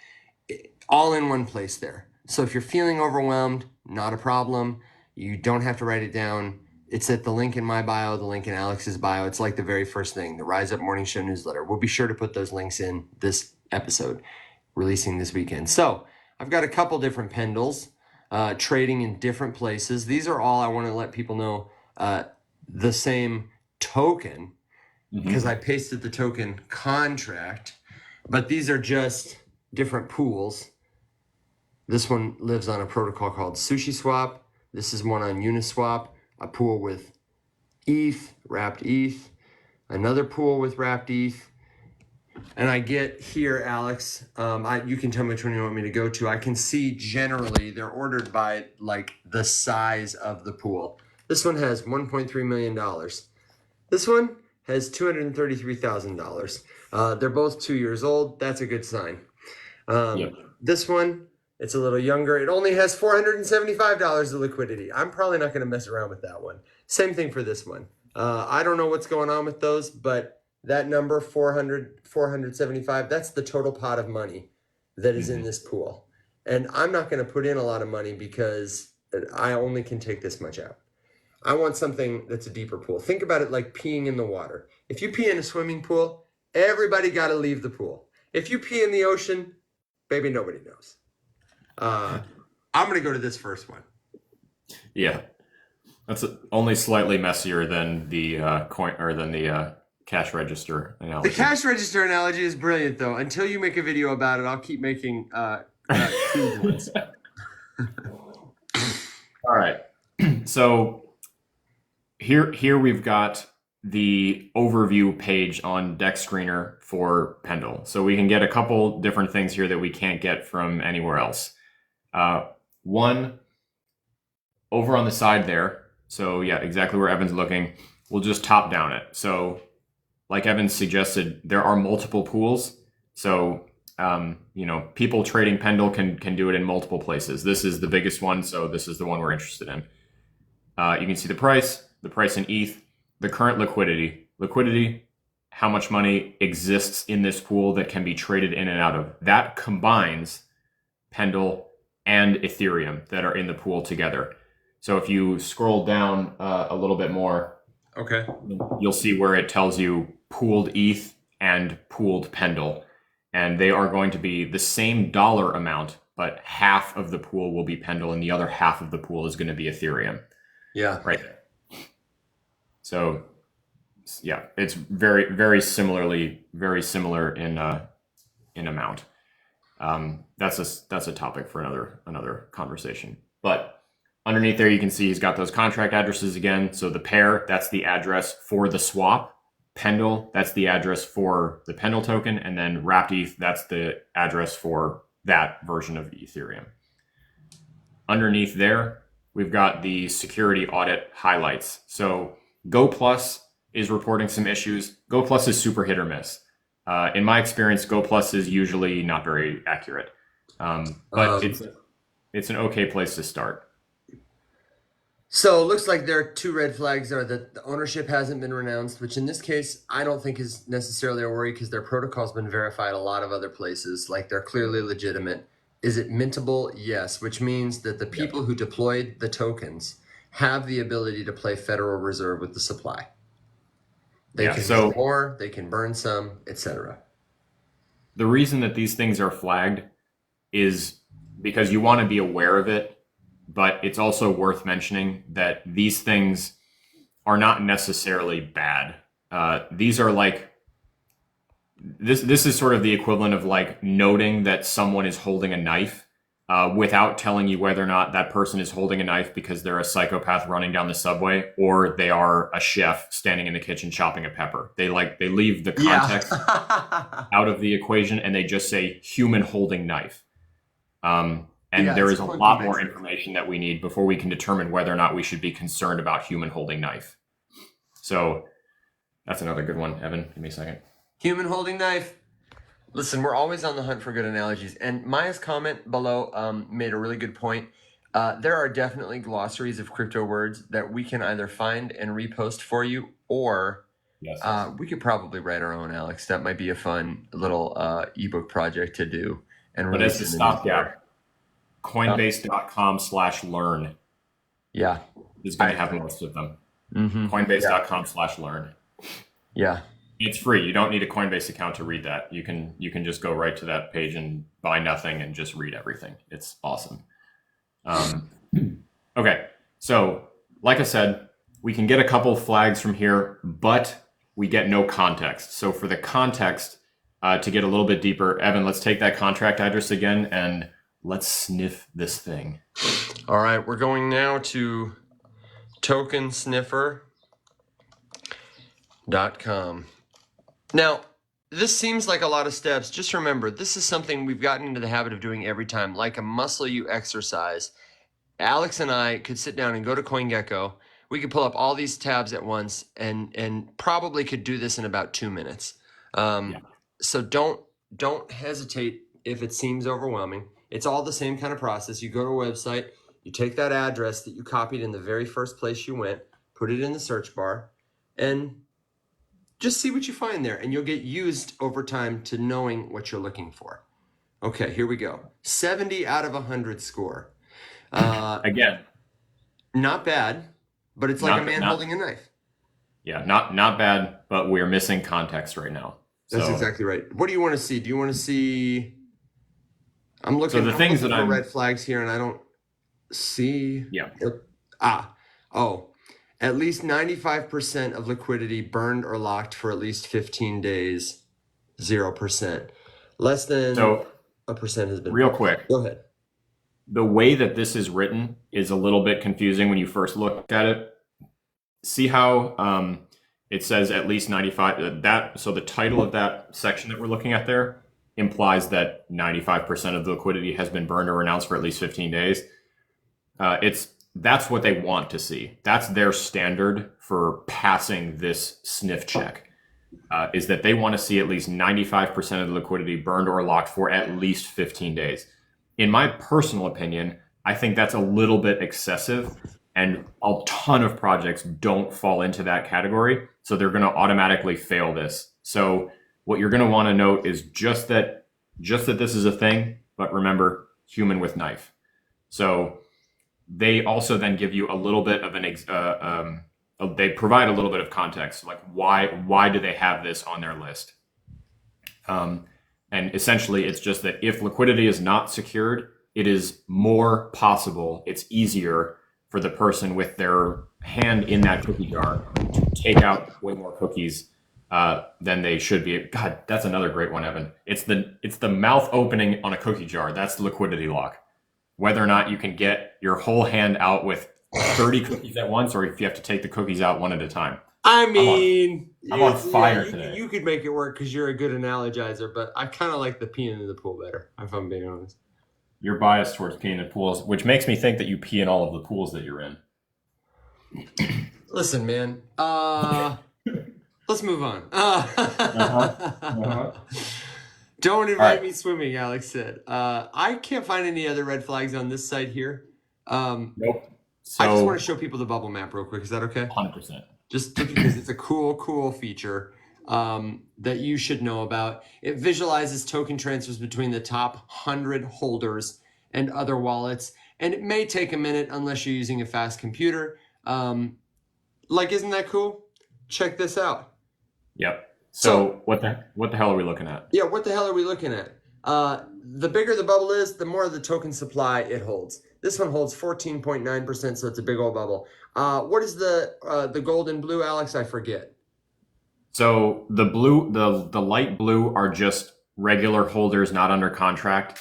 all in one place there. So if you're feeling overwhelmed, not a problem. You don't have to write it down. It's at the link in my bio, the link in Alex's bio. It's like the very first thing, the Rise Up Morning Show newsletter. We'll be sure to put those links in this episode, releasing this weekend. So I've got a couple different Pendles trading in different places. These are all, I want to let people know, the same token because I pasted the token contract, but these are just different pools. This one lives on a protocol called SushiSwap. This is one on Uniswap, a pool with ETH, wrapped ETH, another pool with wrapped ETH. And I get here, Alex, you can tell me which one you want me to go to. I can see generally they're ordered by like the size of the pool. This one has $1.3 million. This one has $233,000. They're both 2 years old. That's a good sign. This one, it's a little younger. It only has $475 of liquidity. I'm probably not going to mess around with that one. Same thing for this one. I don't know what's going on with those, but that number, 475, that's the total pot of money that is in this pool. And I'm not going to put in a lot of money because I only can take this much out. I want something that's a deeper pool. Think about it like peeing in the water. If you pee in a swimming pool, everybody got to leave the pool. If you pee in the ocean, baby, nobody knows. I'm going to go to this first one. Yeah. That's only slightly messier than the coin or than the cash register analogy. The cash register analogy is brilliant, though. Until you make a video about it, I'll keep making crude ones. All right. So here we've got the overview page on Dex Screener for Pendle. So we can get a couple different things here that we can't get from anywhere else. One, over on the side there. So yeah, exactly where Evan's looking. We'll just top down it. So like Evan suggested, there are multiple pools. So, people trading Pendle can do it in multiple places. This is the biggest one. So this is the one we're interested in. You can see the price in ETH, the current liquidity, how much money exists in this pool that can be traded in and out of. That combines Pendle and Ethereum that are in the pool together. So if you scroll down a little bit more, okay, you'll see where it tells you pooled ETH and pooled Pendle. And they are going to be the same dollar amount, but half of the pool will be Pendle and the other half of the pool is going to be Ethereum. Yeah. Right there. So yeah, it's very, very similar in amount. That's a topic for another conversation. But underneath there, you can see he's got those contract addresses again. So the pair, that's the address for the swap. Pendle, that's the address for the Pendle token. And then wrapped ETH, that's the address for that version of Ethereum. Underneath there, we've got the security audit highlights. So Go Plus is reporting some issues. Go Plus is super hit or miss. In my experience, Go Plus is usually not very accurate. But it's an okay place to start. So it looks like there are two red flags are that the ownership hasn't been renounced, which in this case, I don't think is necessarily a worry because their protocol's been verified a lot of other places. Like they're clearly legitimate. Is it mintable? Yes, which means that the people who deployed the tokens have the ability to play Federal Reserve with the supply. They can do more, they can burn some, etc. The reason that these things are flagged is because you want to be aware of it. But it's also worth mentioning that these things are not necessarily bad. These are like, this is sort of the equivalent of like noting that someone is holding a knife without telling you whether or not that person is holding a knife because they're a psychopath running down the subway or they are a chef standing in the kitchen chopping a pepper. They leave the context out of the equation and they just say human holding knife. And there is a lot more information that we need before we can determine whether or not we should be concerned about human holding knife. So that's another good one. Evan, give me a second. Human holding knife. Listen, we're always on the hunt for good analogies. And Maya's comment below made a really good point. There are definitely glossaries of crypto words that we can either find and repost for you, or we could probably write our own, Alex. That might be a fun little ebook project to do. But as a stopgap, Coinbase.com/learn. Yeah. Is going to have most of them. Mm-hmm. Coinbase.com/learn. Yeah. It's free. You don't need a Coinbase account to read that. You can just go right to that page and buy nothing and just read everything. It's awesome. Okay. So like I said, we can get a couple flags from here, but we get no context. So for the context, to get a little bit deeper, Evan, let's take that contract address again and let's sniff this thing. All right, we're going now to tokensniffer.com. Now, this seems like a lot of steps. Just remember, this is something we've gotten into the habit of doing every time, like a muscle you exercise. Alex and I could sit down and go to CoinGecko. We could pull up all these tabs at once and probably could do this in about 2 minutes. So don't hesitate if it seems overwhelming. It's all the same kind of process. You go to a website, you take that address that you copied in the very first place you went, put it in the search bar, and just see what you find there. And you'll get used over time to knowing what you're looking for. Okay, here we go. 70 out of 100 score. Again, not bad, but it's like a man holding a knife. Yeah, not bad, but we're missing context right now. That's exactly right. What do you want to see? Do you want to see? I'm looking for red flags here, and I don't see. Yeah. At least 95% of liquidity burned or locked for at least 15 days. 0%. Less than a percent has been. Real quick. Go ahead. The way that this is written is a little bit confusing when you first look at it. See how it says at least 95. So the title of that section that we're looking at there implies that 95% of the liquidity has been burned or announced for at least 15 days. That's what they want to see. That's their standard for passing this sniff check. Is that they want to see at least 95% of the liquidity burned or locked for at least 15 days. In my personal opinion, I think that's a little bit excessive, and a ton of projects don't fall into that category, so they're going to automatically fail this. So what you're going to want to note is just that this is a thing, but remember, human with knife. So they also then give you a little bit of they provide a little bit of context, like why do they have this on their list? And essentially, it's just that if liquidity is not secured, it is more possible, it's easier for the person with their hand in that cookie jar to take out way more cookies than they should be. God, that's another great one, Evan. It's the mouth opening on a cookie jar. That's the liquidity lock. Whether or not you can get your whole hand out with 30 cookies at once, or if you have to take the cookies out one at a time. I mean, I'm on fire today. You could make it work because you're a good analogizer, but I kind of like the peeing in the pool better, if I'm being honest. You're biased towards peeing in pools, which makes me think that you pee in all of the pools that you're in. Listen, man. Let's move on. Don't invite me swimming, Alex said. I can't find any other red flags on this site here. Nope. So, I just want to show people the bubble map real quick. Is that okay? 100%. Just because it's a cool feature that you should know about. It visualizes token transfers between the top 100 holders and other wallets. And it may take a minute unless you're using a fast computer. Isn't that cool? Check this out. Yep. So what the hell are we looking at? Yeah, what the hell are we looking at? The bigger the bubble is, the more the token supply it holds. This one holds 14.9%, so it's a big old bubble. What is the gold and blue, Alex? I forget. So the blue, the light blue are just regular holders, not under contract.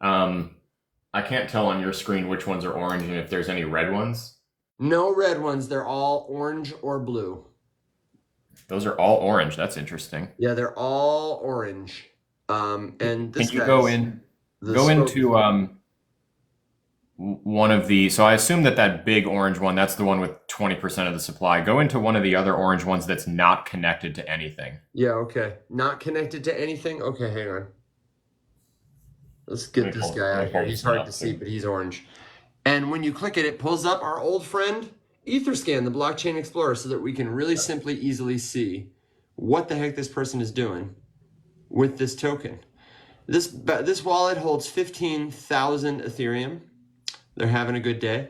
I can't tell on your screen which ones are orange and if there's any red ones. No red ones. They're all orange or blue. Those are all orange. That's interesting. Yeah, they're all orange. And this can you go into one of the, so I assume that big orange one, that's the one with 20% of the supply. Go into one of the other orange ones that's not connected to anything. Yeah, okay. Not connected to anything? Okay, hang on. Let's get this guy out here. He's hard to see, but he's orange. And when you click it, it pulls up our old friend, Etherscan, the blockchain explorer, so that we can really simply, easily see what the heck this person is doing with this token. This wallet holds 15,000 Ethereum. They're having a good day.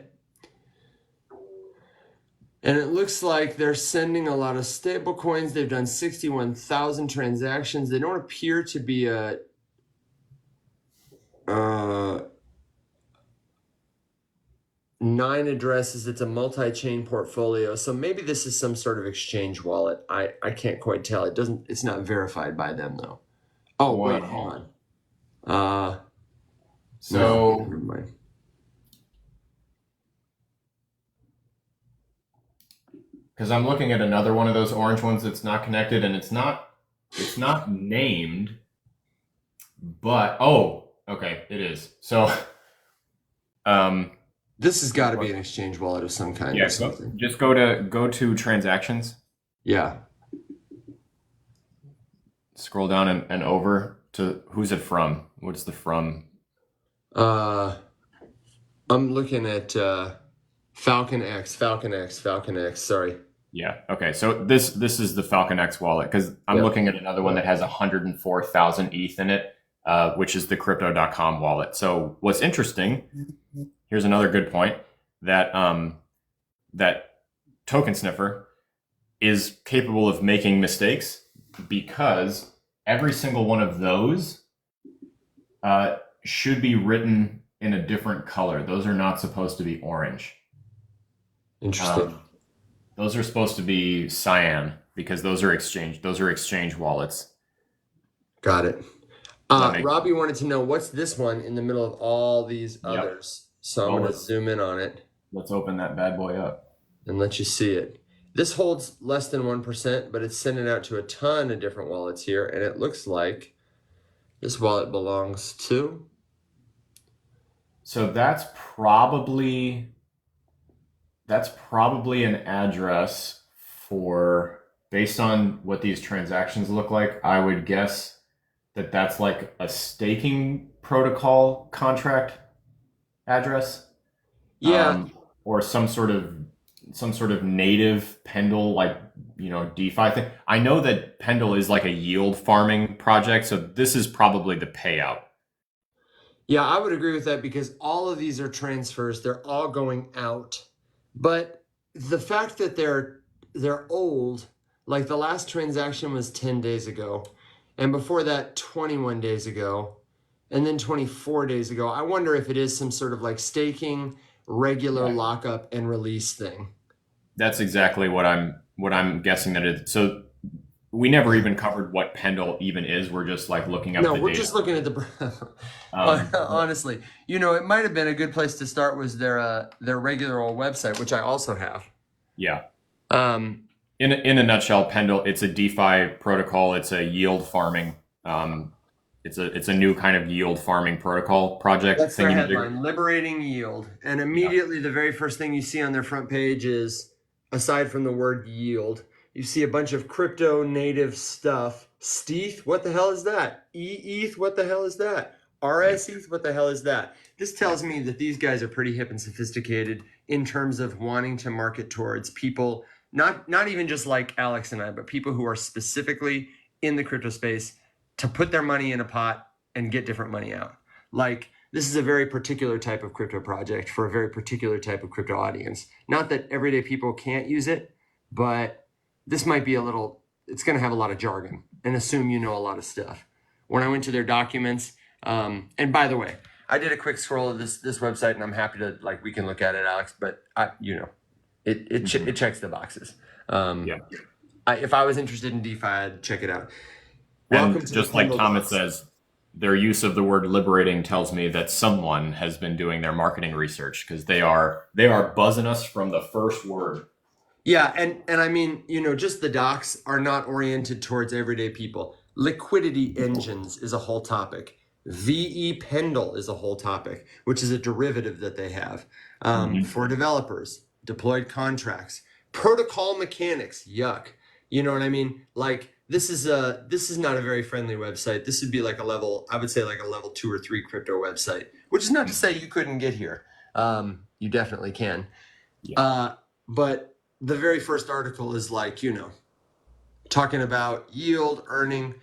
And it looks like they're sending a lot of stable coins. They've done 61,000 transactions. They don't appear to be a 9 addresses. It's a multi-chain portfolio. So maybe this is some sort of exchange wallet. I can't quite tell. It's not verified by them though. Oh, wait, hold on. So never mind. because I'm looking at another one of those orange ones that's not connected, and it's not named, but okay, it is. So This has got to be an exchange wallet of some kind or something. just go to transactions. Yeah. Scroll down and over to who's it from? What's the from? I'm looking at Falcon X. Sorry. Yeah. Okay. So this is the Falcon X wallet because I'm looking at another one that has 104,000 ETH in it, which is the Crypto.com wallet. So what's interesting? Here's another good point that that Token Sniffer is capable of making mistakes because every single one of those should be written in a different color. Those are not supposed to be orange. Interesting. Those are supposed to be cyan because those are exchange wallets. Got it. Robbie wanted to know what's this one in the middle of all these others. So I'm going to zoom in on it. Let's open that bad boy up and let you see it. This holds less than 1%, but it's sending out to a ton of different wallets here, and it looks like this wallet belongs to. So that's probably an address for, based on what these transactions look like, I would guess that that's like a staking protocol contract address. Yeah. Or some sort of native Pendle, like, DeFi thing. I know that Pendle is like a yield farming project, so this is probably the payout. Yeah, I would agree with that because all of these are transfers. They're all going out. But the fact that they're old, like the last transaction was 10 days ago, and before that 21 days ago, and then 24 days ago, I wonder if it is some sort of like staking, regular lockup and release thing. That's exactly what I'm guessing that it is. So we never even covered what Pendle even is. We're just like looking up the data. No, we're just looking at the honestly, it might have been a good place to start was their regular old website, which I also have. Yeah. In a nutshell, Pendle, it's a DeFi protocol. It's a yield farming. It's a new kind of yield farming protocol project. That's their headline, Liberating Yield. And immediately the very first thing you see on their front page is, aside from the word yield, you see a bunch of crypto native stuff. Steth, what the hell is that? ETH, what the hell is that? RSETH, what the hell is that? This tells me that these guys are pretty hip and sophisticated in terms of wanting to market towards people, not even just like Alex and I, but people who are specifically in the crypto space to put their money in a pot and get different money out. Like, this is a very particular type of crypto project for a very particular type of crypto audience. Not that everyday people can't use it, but this might be it's going to have a lot of jargon and assume you know a lot of stuff. When I went to their documents, and by the way, I did a quick scroll of this website, and I'm happy to, we can look at it, Alex, but it checks the boxes. If I was interested in DeFi, I'd check it out. And just like Thomas says, their use of the word liberating tells me that someone has been doing their marketing research because they are buzzing us from the first word. Yeah, and I mean, just the docs are not oriented towards everyday people. Liquidity engines is a whole topic. VE Pendle is a whole topic, which is a derivative that they have for developers. Deployed contracts, protocol mechanics. Yuck. You know what I mean? Like, this is not a very friendly website. This would be like I would say like a level 2 or 3 crypto website, which is not to say you couldn't get here. You definitely can. Yeah. But the very first article is talking about yield, earning.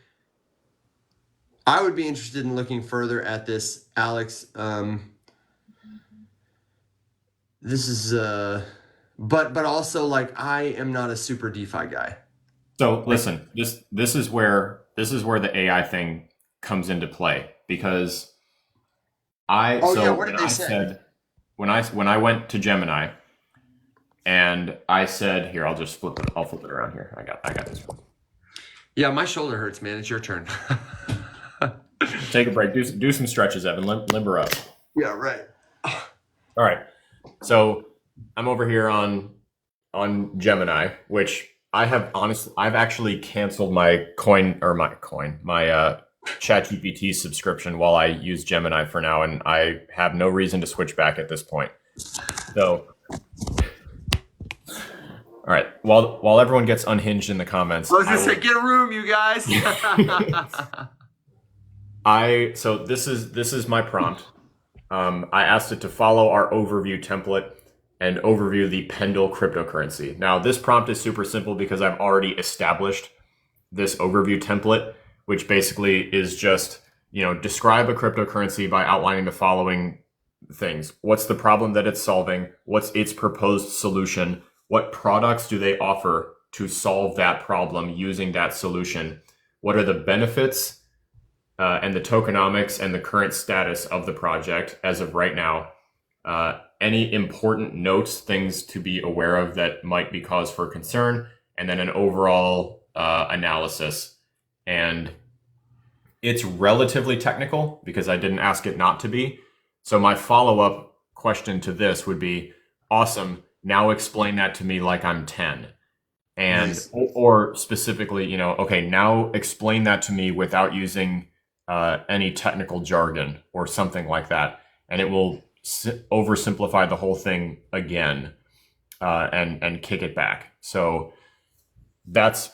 I would be interested in looking further at this, Alex. This is, but also I am not a super DeFi guy. So listen, this is where the AI thing comes into play because what did they say? When I went to Gemini and I said, here, I'll flip it around here. I got this one. Yeah, my shoulder hurts, man. It's your turn. Take a break. Do some stretches, Evan. Limber up. Yeah, right. All right. So I'm over here on Gemini, which I've actually canceled my ChatGPT subscription while I use Gemini for now, and I have no reason to switch back at this point. So, all right, while everyone gets unhinged in the comments, I was gonna say, get a room, you guys. So this is my prompt. I asked it to follow our overview template and overview the Pendle cryptocurrency. Now, this prompt is super simple because I've already established this overview template, which basically is just, describe a cryptocurrency by outlining the following things. What's the problem that it's solving? What's its proposed solution? What products do they offer to solve that problem using that solution? What are the benefits and the tokenomics and the current status of the project as of right now? Any important notes, things to be aware of that might be cause for concern, and then an overall analysis. And it's relatively technical because I didn't ask it not to be. So my follow-up question to this would be, awesome, now explain that to me like I'm 10. And, nice. Or specifically, okay, now explain that to me without using any technical jargon or something like that. And it will oversimplify the whole thing again and kick it back. So this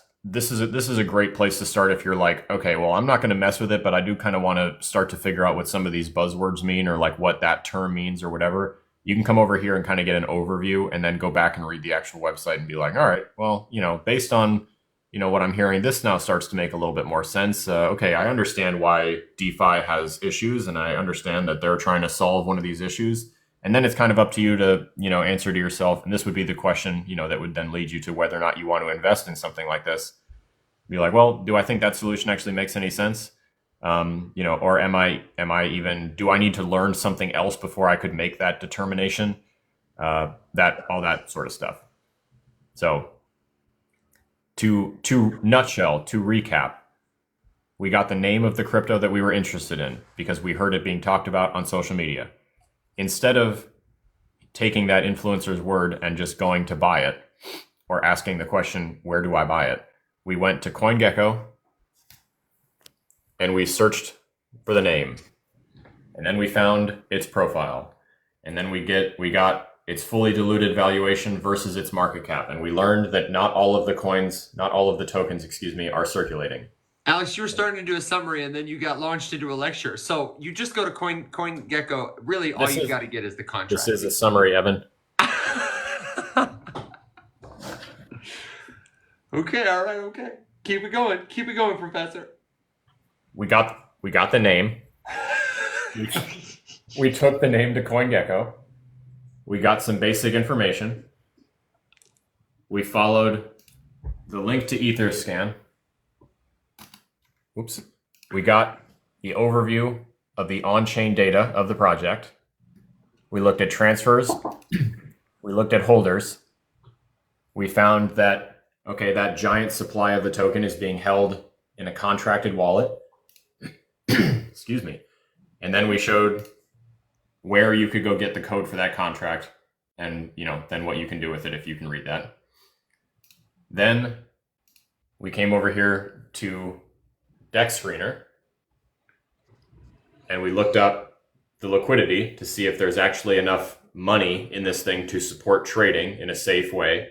is a great place to start if you're like, okay, well, I'm not going to mess with it, but I do kind of want to start to figure out what some of these buzzwords mean or like what that term means or whatever. You can come over here and kind of get an overview and then go back and read the actual website and be like, all right, well, based on what I'm hearing, this now starts to make a little bit more sense. Okay, I understand why DeFi has issues, and I understand that they're trying to solve one of these issues. And then it's kind of up to you to, answer to yourself. And this would be the question, that would then lead you to whether or not you want to invest in something like this. Be like, well, do I think that solution actually makes any sense? Or am I even, do I need to learn something else before I could make that determination? All that sort of stuff. So to recap, we got the name of the crypto that we were interested in because we heard it being talked about on social media. Instead of taking that influencer's word and just going to buy it or asking the question, where do I buy it? We went to CoinGecko and we searched for the name. And then we found its profile. And then we got its fully diluted valuation versus its market cap. And we learned that not all of the tokens, are circulating. Alex, you were starting to do a summary and then you got launched into a lecture. So you just go to CoinGecko. Really, all you got to get is the contract. This is a summary, Evan. Okay, all right, okay. Keep it going, Professor. We got the name. We took the name to CoinGecko. We got some basic information. We followed the link to Etherscan. Oops. We got the overview of the on-chain data of the project. We looked at transfers. We looked at holders. We found that, okay, that giant supply of the token is being held in a contracted wallet. Excuse me. And then we showed where you could go get the code for that contract and, then what you can do with it if you can read that. Then we came over here to Dex Screener and we looked up the liquidity to see if there's actually enough money in this thing to support trading in a safe way.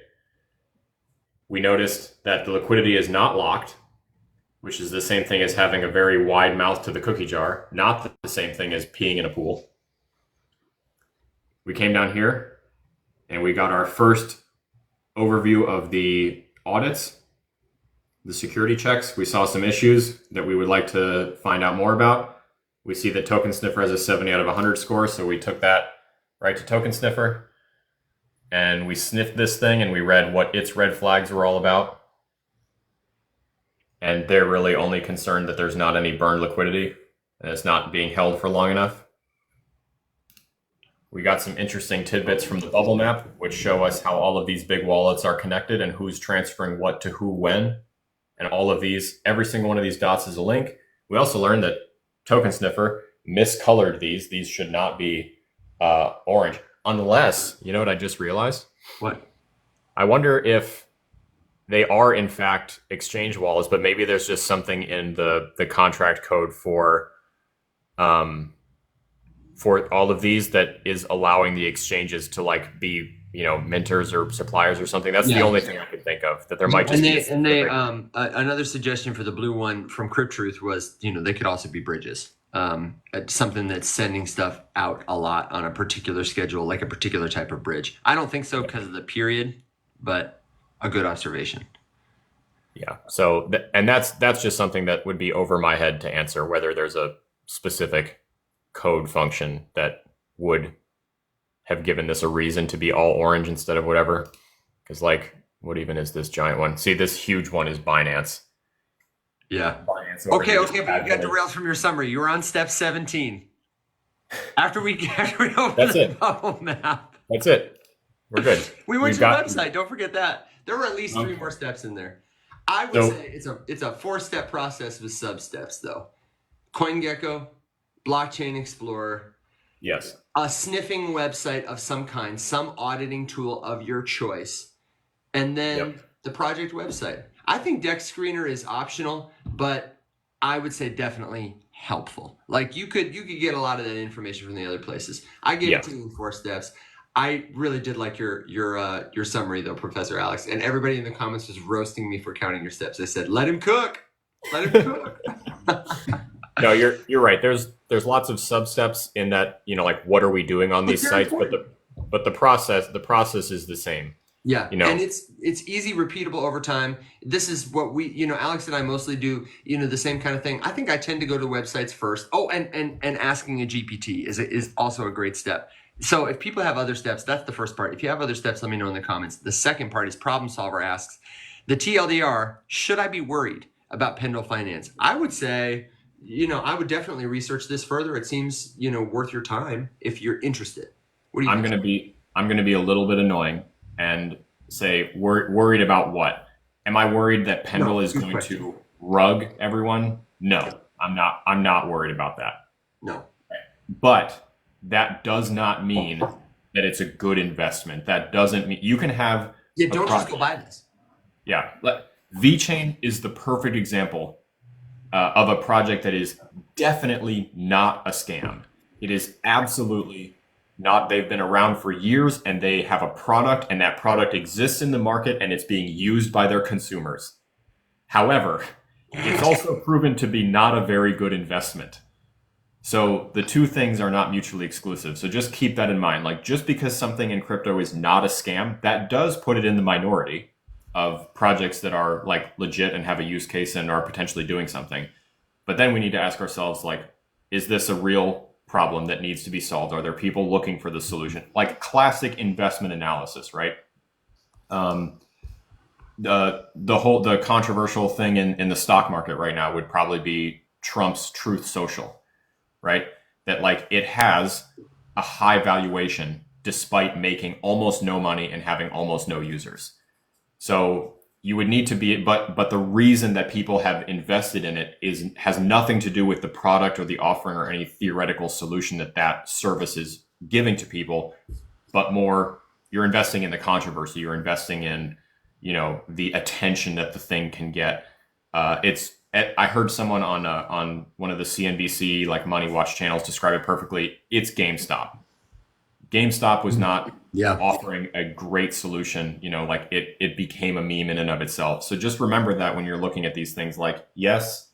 We noticed that the liquidity is not locked, which is the same thing as having a very wide mouth to the cookie jar, not the same thing as peeing in a pool. We came down here and we got our first overview of the audits, the security checks. We saw some issues that we would like to find out more about. We see that Token Sniffer has a 70 out of 100 score, so we took that right to Token Sniffer. And we sniffed this thing and we read what its red flags were all about. And they're really only concerned that there's not any burned liquidity and it's not being held for long enough. We got some interesting tidbits from the bubble map, which show us how all of these big wallets are connected and who's transferring what to who when. And all of these, every single one of these dots is a link. We also learned that token sniffer miscolored these. These should not be orange, unless, you know what I just realized? What? I wonder if they are in fact exchange walls, but maybe there's just something in the contract code for all of these that is allowing the exchanges to like be, you know, minters or suppliers or something. That's the only thing I could think of, that there might just be. Another suggestion for the blue one from Crypt Truth was, you know, they could also be bridges. Something that's sending stuff out a lot on a particular schedule, like a particular type of bridge. I don't think so because of the period, but a good observation. Yeah. So, and that's just something that would be over my head to answer, whether there's a specific code function that would have given this a reason to be all orange instead of whatever. Because like, what even is this giant one? See, this huge one is Binance. Yeah. Binance okay, but you got derailed from your summary. You were on step 17. After we open the bubble map. That's it. We're good. We went to the website. Don't forget that. There were at least 3 more steps in there. I would say it's a 4-step process with sub-steps, though. CoinGecko, Blockchain Explorer. Yes. A sniffing website of some kind, some auditing tool of your choice, and then the project website. I think Deck Screener is optional, but I would say definitely helpful. Like you could get a lot of that information from the other places. I gave it to you in 4 steps. I really did like your summary though, Professor Alex, and everybody in the comments was roasting me for counting your steps. They said, "Let him cook, let him cook." No, you're right. There's lots of sub steps in that, you know, like what are we doing on these sites, but the process is the same. Yeah, you know, and it's easy, repeatable over time. This is what we, you know, Alex and I mostly do, you know, the same kind of thing. I think I tend to go to websites first. Oh, and asking a GPT is also a great step. So if people have other steps, that's the first part. If you have other steps, let me know in the comments. The second part is Problem Solver asks, the TLDR, should I be worried about Pendle Finance? I would say, you know, I would definitely research this further. It seems, you know, worth your time if you're interested. What do you think? I'm going to be a little bit annoying and say, worried about what? Am I worried that Pendle is going to rug everyone? No, I'm not worried about that. No. But that does not mean that it's a good investment. That doesn't mean you can have. Yeah, don't just go buy this. Yeah. VeChain is the perfect example of a project that is definitely not a scam. It is absolutely not. They've been around for years and they have a product, and that product exists in the market and it's being used by their consumers. However, it's also proven to be not a very good investment. So the two things are not mutually exclusive. So just keep that in mind. Like, just because something in crypto is not a scam, that does put it in the minority of projects that are like legit and have a use case and are potentially doing something. But then we need to ask ourselves, like, is this a real problem that needs to be solved? Are there people looking for the solution? Like classic investment analysis, right? The controversial thing in the stock market right now would probably be Trump's Truth Social, right? That like it has a high valuation despite making almost no money and having almost no users. So you would need to be, but the reason that people have invested in it has nothing to do with the product or the offering or any theoretical solution that service is giving to people, but more you're investing in the controversy, you're investing in, you know, the attention that the thing can get. I heard someone on one of the CNBC like Money Watch channels describe it perfectly. It's GameStop. GameStop was not offering a great solution. You know, like it became a meme in and of itself. So just remember that when you're looking at these things, like, yes,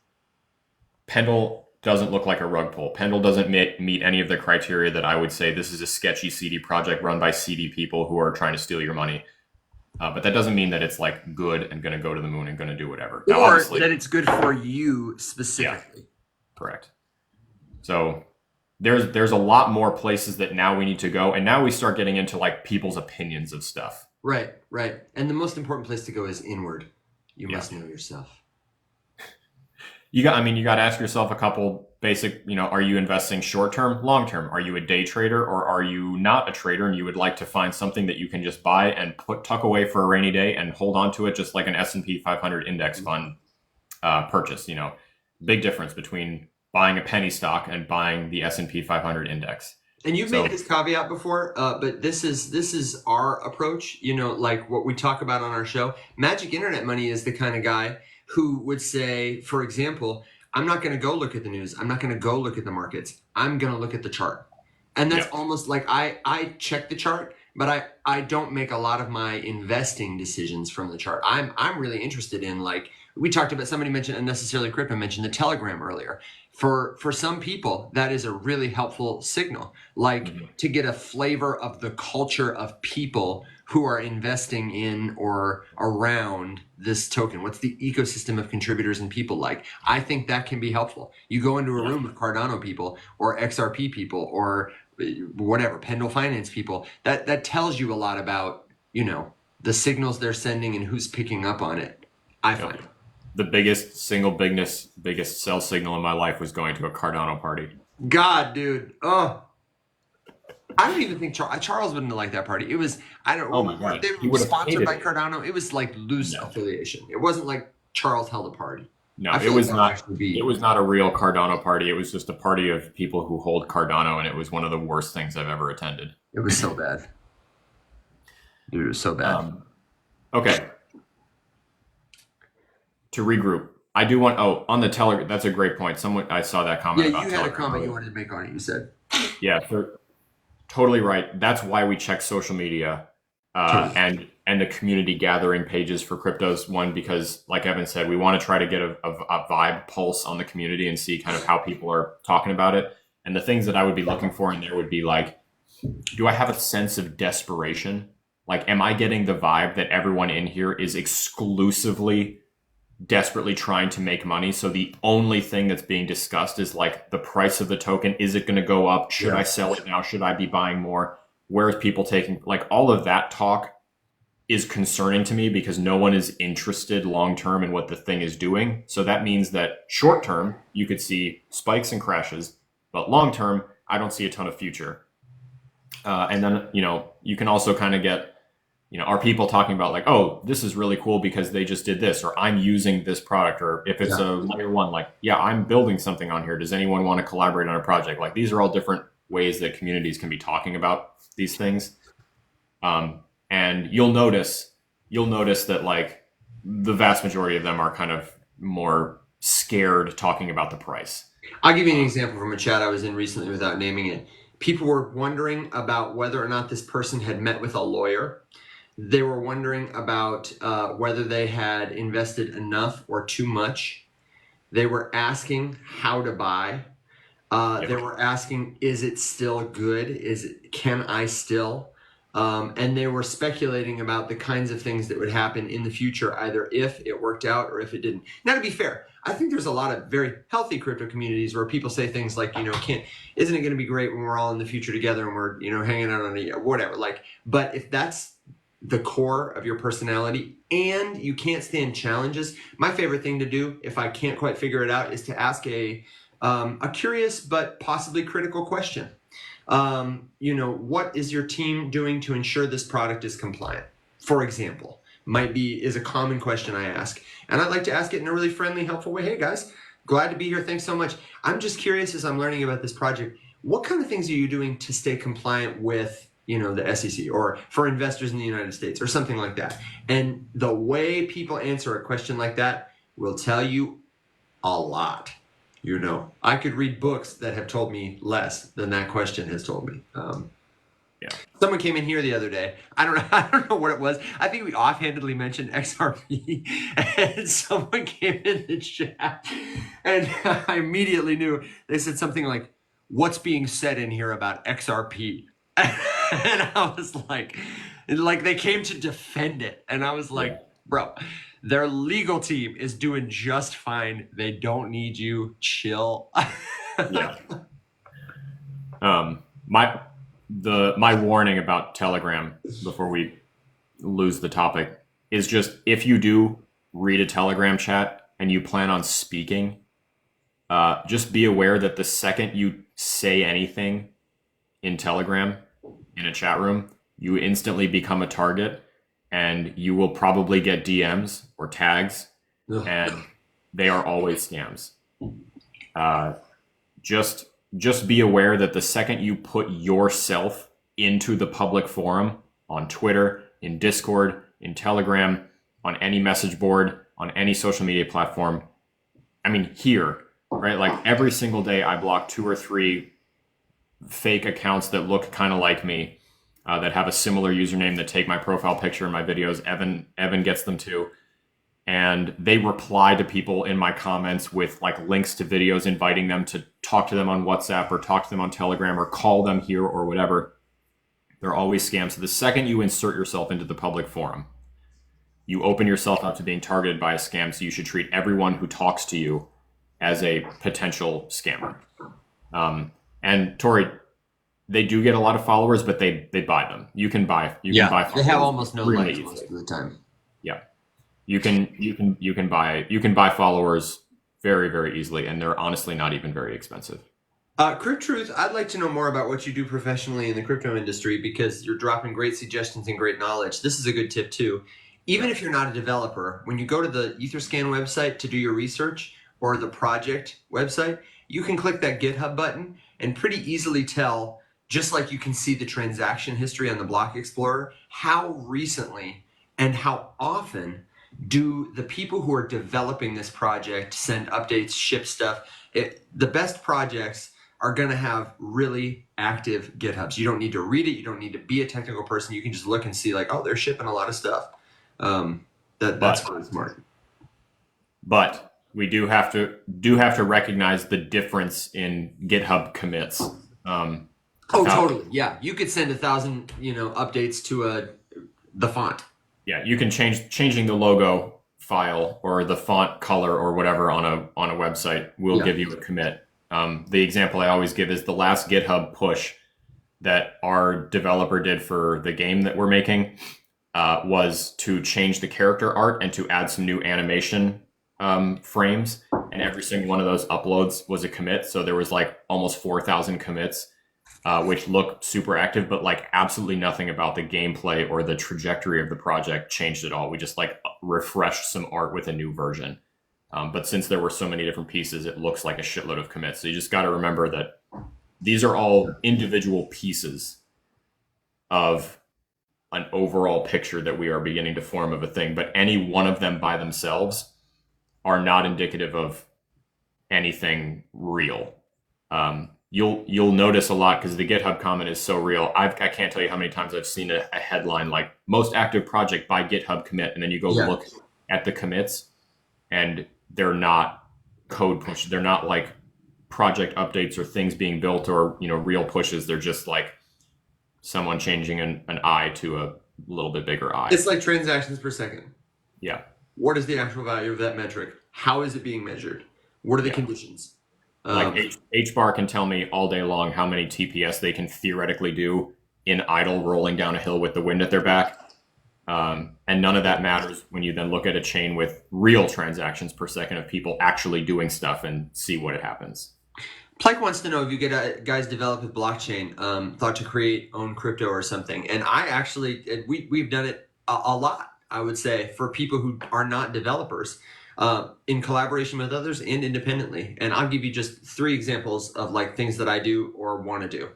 Pendle doesn't look like a rug pull. Pendle doesn't meet any of the criteria that I would say this is a sketchy seedy project run by seedy people who are trying to steal your money. But that doesn't mean that it's like good and going to go to the moon and going to do whatever. Now, or that it's good for you specifically. Yeah, correct. So there's a lot more places that now we need to go. And now we start getting into like people's opinions of stuff. Right. And the most important place to go is inward. You must know yourself. You got to ask yourself a couple basic, you know, are you investing short-term, long-term? Are you a day trader, or are you not a trader and you would like to find something that you can just buy and tuck away for a rainy day and hold on to it just like an S&P 500 index fund purchase? You know, big difference between buying a penny stock and buying the S&P 500 index. And you've made this caveat before, but this is our approach. Like what we talk about on our show. Magic Internet Money is the kind of guy who would say, for example, I'm not going to go look at the news. I'm not going to go look at the markets. I'm going to look at the chart. And that's almost like I check the chart, but I don't make a lot of my investing decisions from the chart. I'm really interested in, like we talked about, somebody mentioned unnecessarily crypto, mentioned the Telegram earlier. For some people, that is a really helpful signal, like to get a flavor of the culture of people who are investing in or around this token. What's the ecosystem of contributors and people like? I think that can be helpful. You go into a room of Cardano people or XRP people or whatever, Pendle Finance people, that tells you a lot about, the signals they're sending and who's picking up on it, I find. The biggest sell signal in my life was going to a Cardano party. God, dude. Oh, I don't even think Charles wouldn't have liked that party. It was, I don't know. Oh my God. They were sponsored by Cardano. It was like loose affiliation. It wasn't like Charles held a party. No, it was not. It was not a real Cardano party. It was just a party of people who hold Cardano, and it was one of the worst things I've ever attended. It was so bad. Dude, it was so bad. Okay. To regroup, I do want. Oh, on the Telegram, that's a great point. I saw that comment. Yeah, about you had Telegram a comment earlier. you wanted to make on it. You said. Yeah, totally right. That's why we check social media and the community gathering pages for cryptos. One, because like Evan said, we want to try to get a vibe pulse on the community and see kind of how people are talking about it. And the things that I would be looking for in there would be like, do I have a sense of desperation? Like, am I getting the vibe that everyone in here is exclusively desperately trying to make money? So the only thing that's being discussed is like the price of the token. Is it going to go up? Should I sell it now? Should I be buying more? Where is people taking, like, all of that talk is concerning to me because no one is interested long-term in what the thing is doing. So that means that short-term, you could see spikes and crashes, but long-term, I don't see a ton of future. And then, you can also kind of get, are people talking about like, oh, this is really cool because they just did this, or I'm using this product, or if it's a layer one, like, yeah, I'm building something on here. Does anyone want to collaborate on a project? Like, these are all different ways that communities can be talking about these things. And you'll notice that like the vast majority of them are kind of more scared talking about the price. I'll give you an example from a chat I was in recently without naming it. People were wondering about whether or not this person had met with a lawyer. They were wondering about whether they had invested enough or too much. They were asking how to buy. They were asking, is it still good? Can I still? And they were speculating about the kinds of things that would happen in the future, either if it worked out or if it didn't. Now, to be fair, I think there's a lot of very healthy crypto communities where people say things like, isn't it going to be great when we're all in the future together and we're, hanging out on whatever. Like, but if that's the core of your personality and you can't stand challenges, my favorite thing to do, if I can't quite figure it out, is to ask a curious but possibly critical question. What is your team doing to ensure this product is compliant? For example, is a common question I ask. And I'd like to ask it in a really friendly, helpful way. Hey guys, glad to be here. Thanks so much. I'm just curious as I'm learning about this project, what kind of things are you doing to stay compliant with, the SEC or for investors in the United States or something like that? And the way people answer a question like that will tell you a lot. I could read books that have told me less than that question has told me. Someone came in here the other day. I don't know what it was. I think we offhandedly mentioned XRP, and someone came in the chat, and I immediately knew. They said something like, "What's being said in here about XRP?" And I was like they came to defend it, and I was like, "Bro, their legal team is doing just fine. They don't need you. Chill." My warning about Telegram before we lose the topic is just, if you do read a Telegram chat and you plan on speaking, just be aware that the second you say anything in Telegram in a chat room, you instantly become a target, and you will probably get DMs or tags, and they are always scams. just be aware that the second you put yourself into the public forum on Twitter, in Discord, in Telegram, on any message board, on any social media platform, I mean, here, right? Like every single day I block 2 or 3 fake accounts that look kind of like me, that have a similar username, that take my profile picture in my videos. Evan gets them too. And they reply to people in my comments with like links to videos, inviting them to talk to them on WhatsApp or talk to them on Telegram or call them here or whatever. They're always scams. So the second you insert yourself into the public forum, you open yourself up to being targeted by a scam. So you should treat everyone who talks to you as a potential scammer. And Tori, they do get a lot of followers, but they buy them. You can buy followers. They have almost no really likes most of the time. Yeah. You can buy followers very, very easily, and they're honestly not even very expensive. Crypt Truth, I'd like to know more about what you do professionally in the crypto industry, because you're dropping great suggestions and great knowledge. This is a good tip too. Even if you're not a developer, when you go to the Etherscan website to do your research, or the project website, you can click that GitHub button and pretty easily tell, just like you can see the transaction history on the Block Explorer, how recently and how often do the people who are developing this project send updates, ship stuff. The best projects are going to have really active GitHubs. You don't need to read it. You don't need to be a technical person. You can just look and see like, oh, they're shipping a lot of stuff. That's really smart. But we do have to recognize the difference in GitHub commits. Totally. Yeah, you could send 1,000 updates to the font. Yeah, you can changing the logo file or the font color or whatever on a website will give you a commit. The example I always give is the last GitHub push that our developer did for the game that we're making was to change the character art and to add some new animation frames. And every single one of those uploads was a commit. So there was like almost 4,000 commits. Which look super active, but like absolutely nothing about the gameplay or the trajectory of the project changed at all. We just like refreshed some art with a new version. But since there were so many different pieces, it looks like a shitload of commits. So you just got to remember that these are all individual pieces of an overall picture that we are beginning to form of a thing. But any one of them by themselves are not indicative of anything real. You'll notice a lot because the GitHub comment is so real. I can't tell you how many times I've seen a headline like most active project by GitHub commit, and then you go look at the commits, and they're not code push. They're not like project updates or things being built or real pushes. They're just like someone changing an I to a little bit bigger I. It's like transactions per second. Yeah. What is the actual value of that metric? How is it being measured? What are the conditions? Like HBAR can tell me all day long how many TPS they can theoretically do in idle rolling down a hill with the wind at their back. And none of that matters when you then look at a chain with real transactions per second of people actually doing stuff and see what happens. Plike wants to know if you get guys develop with blockchain, thought to create own crypto or something. And I actually, we've done it a lot, I would say, for people who are not developers. In collaboration with others and independently. And I'll give you just 3 examples of like things that I do or want to do.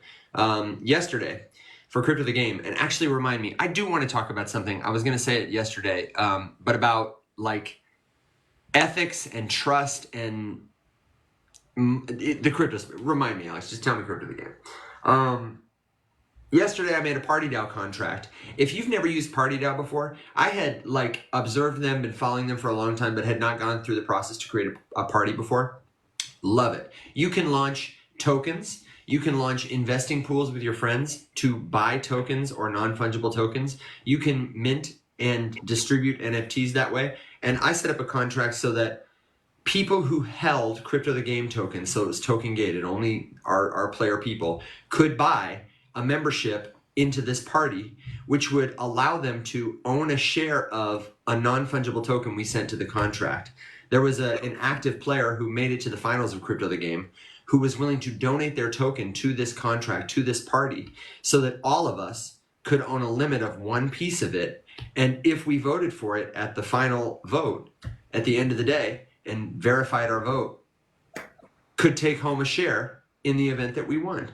Yesterday for Crypto the Game, and actually remind me, I do want to talk about something. I was going to say it yesterday, but about like ethics and trust and the crypto. Remind me, Alex, just tell me Crypto the Game. Yesterday, I made a PartyDAO contract. If you've never used PartyDAO before, I had like observed them, been following them for a long time, but had not gone through the process to create a party before. Love it. You can launch tokens. You can launch investing pools with your friends to buy tokens or non-fungible tokens. You can mint and distribute NFTs that way. And I set up a contract so that people who held Crypto the Game tokens, so it was token gated, only our player people, could buy a membership into this party, which would allow them to own a share of a non-fungible token we sent to the contract. There was an active player who made it to the finals of Crypto the Game who was willing to donate their token to this contract, to this party, so that all of us could own a limit of one piece of it. And if we voted for it at the final vote, at the end of the day, and verified our vote, could take home a share in the event that we won.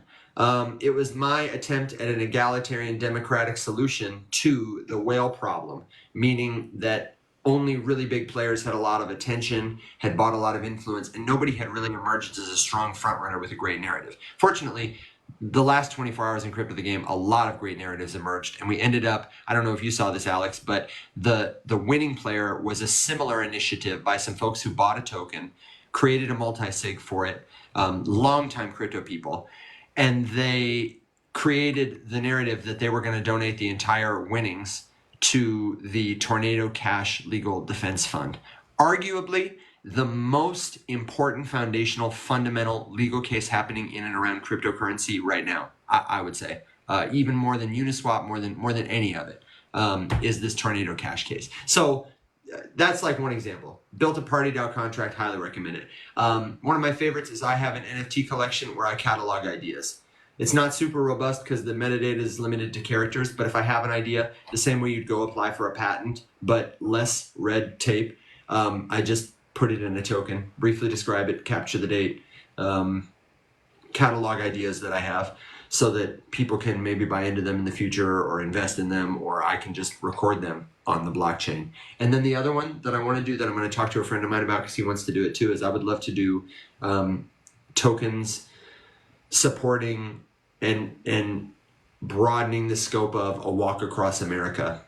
It was my attempt at an egalitarian democratic solution to the whale problem, meaning that only really big players had a lot of attention, had bought a lot of influence, and nobody had really emerged as a strong frontrunner with a great narrative. Fortunately, the last 24 hours in crypto the game, a lot of great narratives emerged, and we ended up, I don't know if you saw this, Alex, but the winning player was a similar initiative by some folks who bought a token, created a multi-sig for it, longtime crypto people, and they created the narrative that they were going to donate the entire winnings to the Tornado Cash Legal Defense Fund. Arguably, the most important foundational fundamental legal case happening in and around cryptocurrency right now, I would say, even more than Uniswap, more than any of it, is this Tornado Cash case. So that's like one example. Built a party DAO contract, highly recommend it. One of my favorites is I have an NFT collection where I catalog ideas. It's not super robust because the metadata is limited to characters, but if I have an idea, the same way you'd go apply for a patent, but less red tape, I just put it in a token, briefly describe it, capture the date, catalog ideas that I have so that people can maybe buy into them in the future or invest in them, or I can just record them on the blockchain. And then the other one that I want to do that I'm going to talk to a friend of mine about because he wants to do it too is I would love to do tokens supporting and broadening the scope of a walk across America.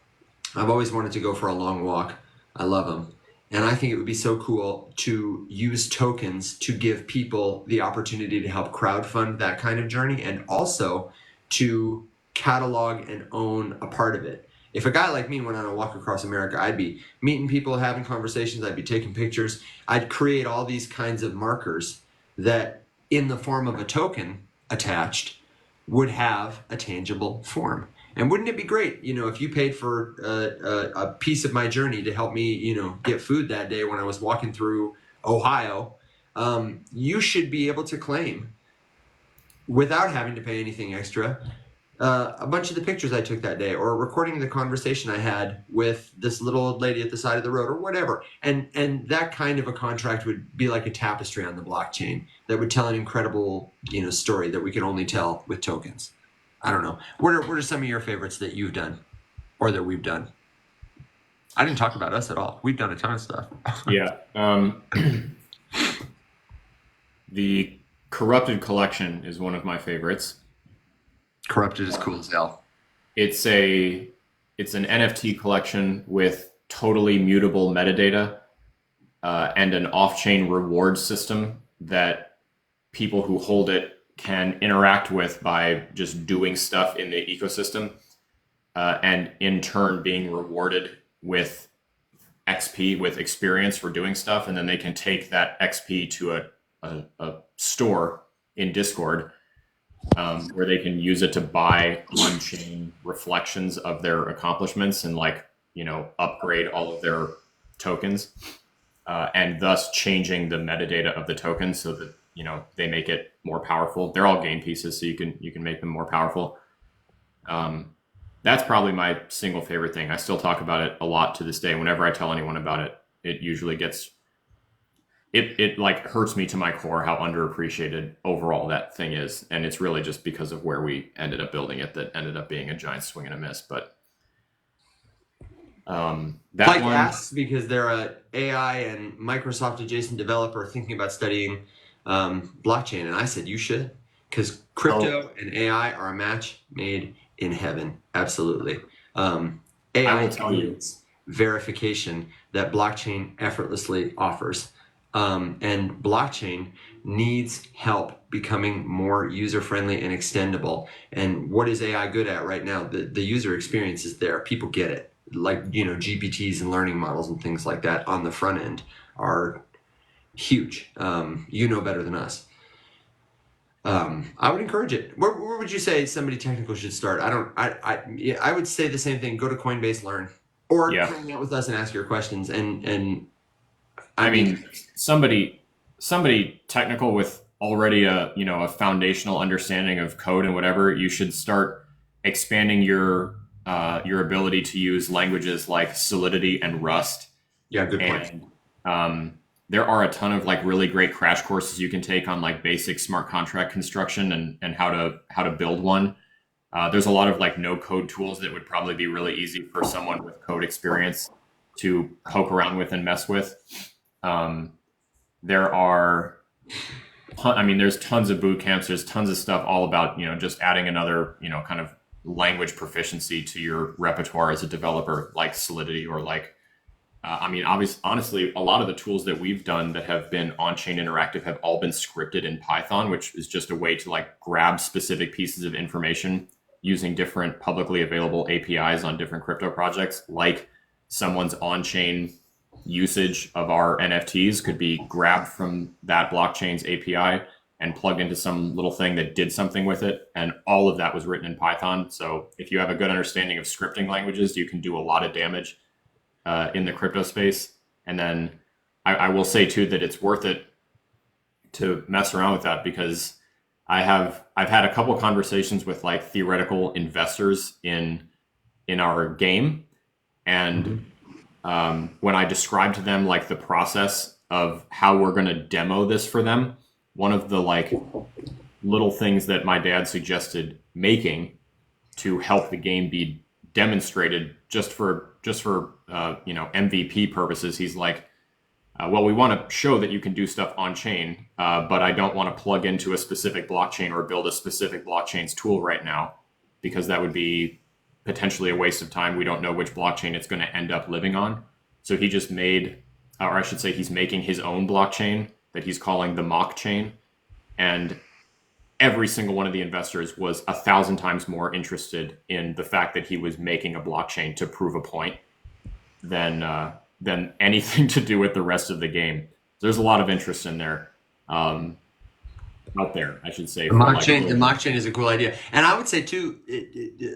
I've always wanted to go for a long walk. I love them. And I think it would be so cool to use tokens to give people the opportunity to help crowdfund that kind of journey and also to catalog and own a part of it. If a guy like me went on a walk across America, I'd be meeting people, having conversations, I'd be taking pictures. I'd create all these kinds of markers that in the form of a token attached would have a tangible form. And wouldn't it be great, if you paid for a piece of my journey to help me, get food that day when I was walking through Ohio, you should be able to claim, without having to pay anything extra, a bunch of the pictures I took that day, or recording the conversation I had with this little old lady at the side of the road, or whatever. And that kind of a contract would be like a tapestry on the blockchain that would tell an incredible, story that we could only tell with tokens. I don't know. What are some of your favorites that you've done or that we've done? I didn't talk about us at all. We've done a ton of stuff. Yeah. The Corrupted collection is one of my favorites. Corrupted is cool as hell. It's an NFT collection with totally mutable metadata and an off-chain reward system that people who hold it can interact with by just doing stuff in the ecosystem and in turn being rewarded with XP, with experience for doing stuff. And then they can take that XP to a store in Discord where they can use it to buy on-chain reflections of their accomplishments and upgrade all of their tokens and thus changing the metadata of the token so that they make it more powerful. They're all game pieces, so you can make them more powerful. That's probably my single favorite thing. I still talk about it a lot to this day. Whenever I tell anyone about it, it usually gets it like hurts me to my core how underappreciated overall that thing is, and it's really just because of where we ended up building it that ended up being a giant swing and a miss. But that like one asks because they're a AI and Microsoft adjacent developer thinking about studying blockchain, and I said you should, because crypto and AI are a match made in heaven. Absolutely. AI I will tell you verification that blockchain effortlessly offers, and blockchain needs help becoming more user friendly and extendable. And what is AI good at right now? The user experience is there. People get it. Like GPTs and learning models and things like that on the front end are huge. Better than us. I would encourage it. Where would you say somebody technical should start? I would say the same thing. Go to Coinbase, learn, or hang out with us and ask your questions. And I mean, somebody technical with already a foundational understanding of code and whatever, you should start expanding your ability to use languages like Solidity and Rust. Yeah, good point. And there are a ton of like really great crash courses you can take on like basic smart contract construction and how to build one. There's a lot of like no code tools that would probably be really easy for someone with code experience to poke around with and mess with. There are, I mean, there's tons of boot camps. There's tons of stuff all about, just adding another, kind of language proficiency to your repertoire as a developer, like Solidity or like, honestly, a lot of the tools that we've done that have been on-chain interactive have all been scripted in Python, which is just a way to like grab specific pieces of information using different publicly available APIs on different crypto projects. Like someone's on-chain usage of our NFTs could be grabbed from that blockchain's API and plugged into some little thing that did something with it. And all of that was written in Python. So if you have a good understanding of scripting languages, you can do a lot of damage in the crypto space. And then I will say too that it's worth it to mess around with that, because I've had a couple of conversations with like theoretical investors in our game, and when I described to them like the process of how we're going to demo this for them, one of the like little things that my dad suggested making to help the game be demonstrated just for MVP purposes, he's like, well, we want to show that you can do stuff on chain, but I don't want to plug into a specific blockchain or build a specific blockchain's tool right now, because that would be potentially a waste of time. We don't know which blockchain it's going to end up living on. So he just made, or I should say he's making his own blockchain that he's calling the mock chain. And every single one of the investors was 1,000 times more interested in the fact that he was making a blockchain to prove a point than anything to do with the rest of the game. There's a lot of interest in there, out there, I should say. The mock chain is a cool idea. And I would say too,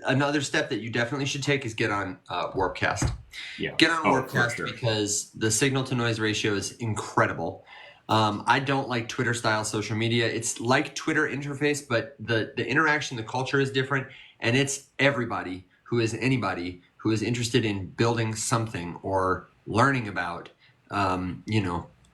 another step that you definitely should take is get on Warpcast. Yeah. Get on Warpcast, sure, because the signal to noise ratio is incredible. I don't like Twitter style social media. It's like Twitter interface, but the interaction, the culture is different, and it's everybody who is anybody who is interested in building something or learning about,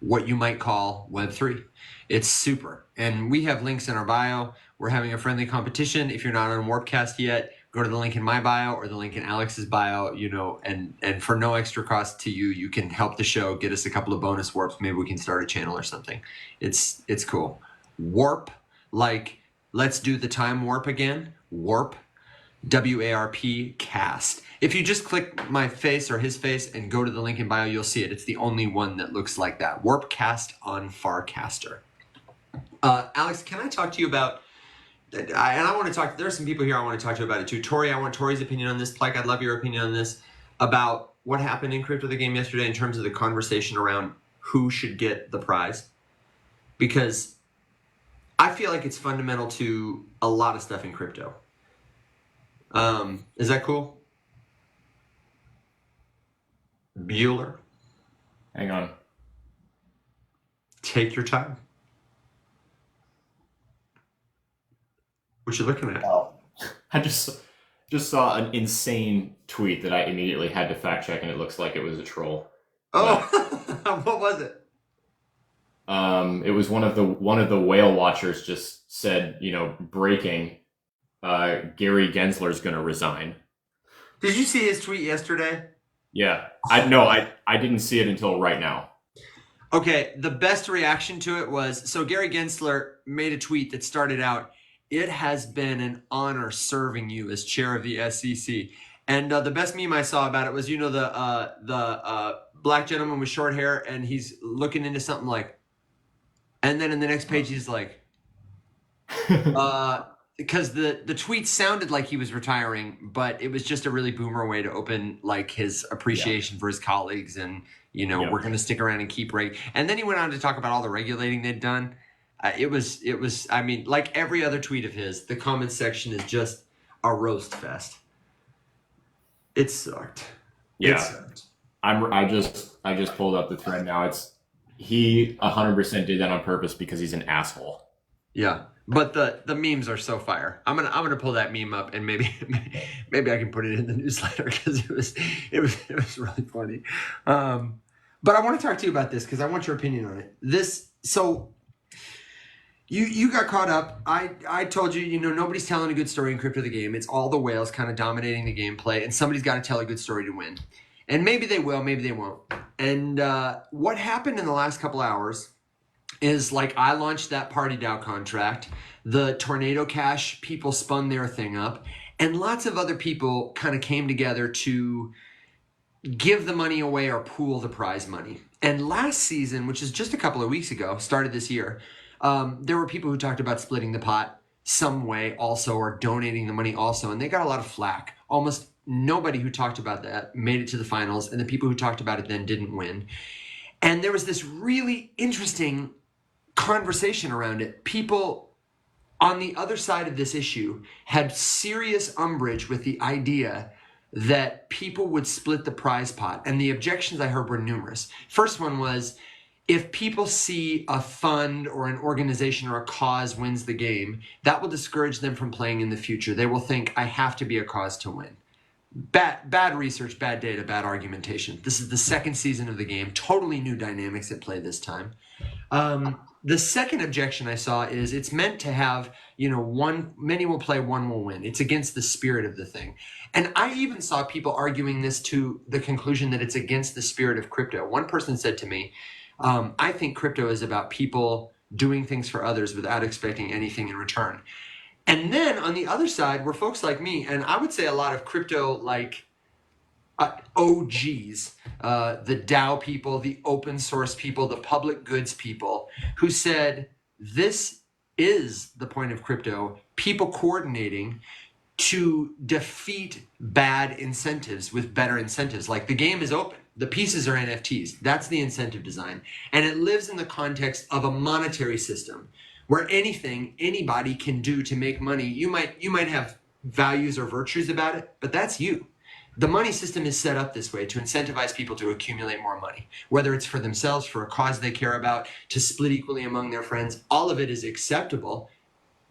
what you might call Web3. It's super. And we have links in our bio. We're having a friendly competition. If you're not on Warpcast yet, go to the link in my bio or the link in Alex's bio, and for no extra cost to you, you can help the show, get us a couple of bonus warps. Maybe we can start a channel or something. It's cool. Warp, like let's do the time warp again. Warp, WARP cast. If you just click my face or his face and go to the link in bio, you'll see it. It's the only one that looks like that. Warpcast on Farcaster. Alex, can I talk to you about, and I want to talk, there are some people here I want to talk to about it too. Tori, I want Tori's opinion on this. Plike, I'd love your opinion on this, about what happened in Crypto the Game yesterday in terms of the conversation around who should get the prize. Because I feel like it's fundamental to a lot of stuff in crypto. Is that cool? Bueller? Hang on. Take your time. What you looking at? Oh, I just saw an insane tweet that I immediately had to fact check, and it looks like it was a troll. Oh, what was it? It was one of the whale watchers just said, breaking, Gary Gensler's going to resign. Did you see his tweet yesterday? Yeah. I didn't see it until right now. Okay, the best reaction to it was, so Gary Gensler made a tweet that started out, "It has been an honor serving you as chair of the SEC." And the best meme I saw about it was, the black gentleman with short hair, and he's looking into something like, and then in the next page he's like, because the tweet sounded like he was retiring, but it was just a really boomer way to open like his appreciation for his colleagues, and we're going to stick around and keep And then he went on to talk about all the regulating they'd done. It was, I mean, like every other tweet of his, the comment section is just a roast fest. It sucked. Yeah. It sucked. I just pulled up the thread now. He 100% did that on purpose because he's an asshole. Yeah. But the memes are so fire. I'm gonna pull that meme up, and maybe I can put it in the newsletter, because it was really funny. But I want to talk to you about this because I want your opinion on it. So you got caught up. I told you, nobody's telling a good story in crypto the game. It's all the whales kind of dominating the gameplay, and somebody's got to tell a good story to win. And maybe they will, maybe they won't. And what happened in the last couple hours is like I launched that Party DAO contract. The Tornado Cash people spun their thing up, and lots of other people kind of came together to give the money away or pool the prize money. And last season, which is just a couple of weeks ago, started this year, there were people who talked about splitting the pot some way also, or donating the money also, and they got a lot of flack. Almost nobody who talked about that made it to the finals, and the people who talked about it then didn't win. And there was this really interesting conversation around it. People on the other side of this issue had serious umbrage with the idea that people would split the prize pot. And the objections I heard were numerous. First one was, if people see a fund or an organization or a cause wins the game, that will discourage them from playing in the future. They will think, I have to be a cause to win. Bad research, bad data, bad argumentation. This is the second season of the game. Totally new dynamics at play this time. The second objection I saw is it's meant to have, many will play, one will win. It's against the spirit of the thing. And I even saw people arguing this to the conclusion that it's against the spirit of crypto. One person said to me, I think crypto is about people doing things for others without expecting anything in return. And then on the other side were folks like me, and I would say a lot of crypto OGs, the DAO people, the open source people, the public goods people, who said this is the point of crypto, people coordinating to defeat bad incentives with better incentives. Like the game is open. The pieces are NFTs. That's the incentive design. And it lives in the context of a monetary system where anything anybody can do to make money, you might have values or virtues about it, but that's you. The money system is set up this way to incentivize people to accumulate more money, whether it's for themselves, for a cause they care about, to split equally among their friends. All of it is acceptable,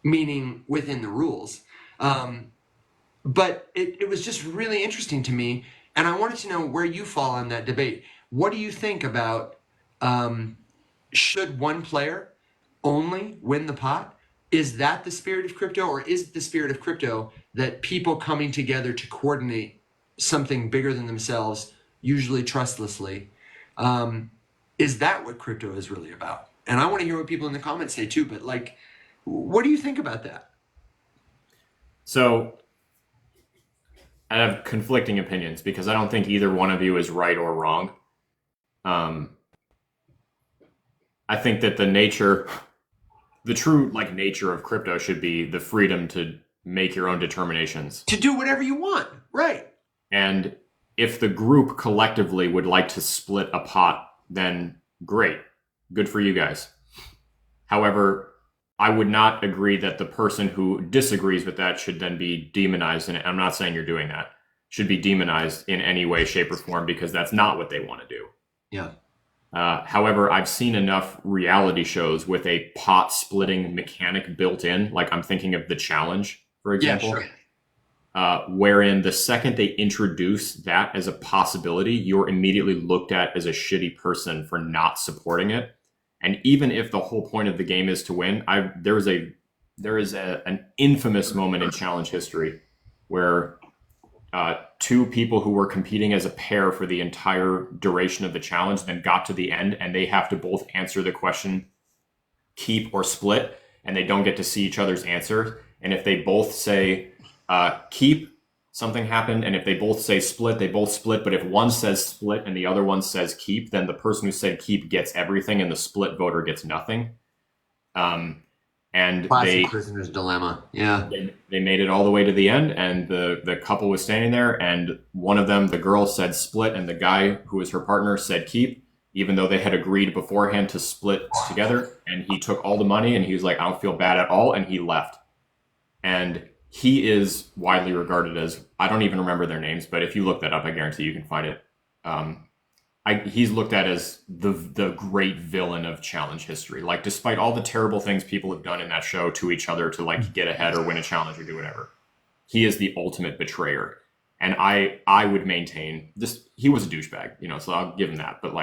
meaning within the rules. But it was just really interesting to me, and I wanted to know where you fall on that debate. What do you think about should one player only win the pot? Is that the spirit of crypto, or is it the spirit of crypto that people coming together to coordinate something bigger than themselves, usually trustlessly? Is that what crypto is really about? And I want to hear what people in the comments say too, but what do you think about that? So I have conflicting opinions because I don't think either one of you is right or wrong. I think that the true nature of crypto should be the freedom to make your own determinations. To do whatever you want, right? And if the group collectively would like to split a pot, then great. Good for you guys. However, I would not agree that the person who disagrees with that should then be demonized. And I'm not saying you're doing that. Should be demonized in any way, shape, or form, because that's not what they want to do. Yeah. However, I've seen enough reality shows with a pot splitting mechanic built in. Like I'm thinking of The Challenge, for example. Yeah, sure. Wherein the second they introduce that as a possibility, you're immediately looked at as a shitty person for not supporting it. And even if the whole point of the game is to win, there is an infamous moment in challenge history where two people who were competing as a pair for the entire duration of the challenge then got to the end and they have to both answer the question, keep or split, and they don't get to see each other's answer. And if they both say keep, something happened. And if they both say split, they both split. But if one says split and the other one says keep, then the person who said keep gets everything and the split voter gets nothing. And Classic prisoner's dilemma. Yeah. They made it all the way to the end, and the couple was standing there, and one of them, the girl, said split, and the guy who was her partner said keep, even though they had agreed beforehand to split together. And he took all the money and he was like, I don't feel bad at all, and he left. And he is widely regarded as, I don't even remember their names, but if you look that up, I guarantee you can find it. He's looked at as the great villain of challenge history. Like, despite all the terrible things people have done in that show to each other to get ahead or win a challenge or do whatever, he is the ultimate betrayer. And I would maintain this. He was a douchebag, so I'll give him that. But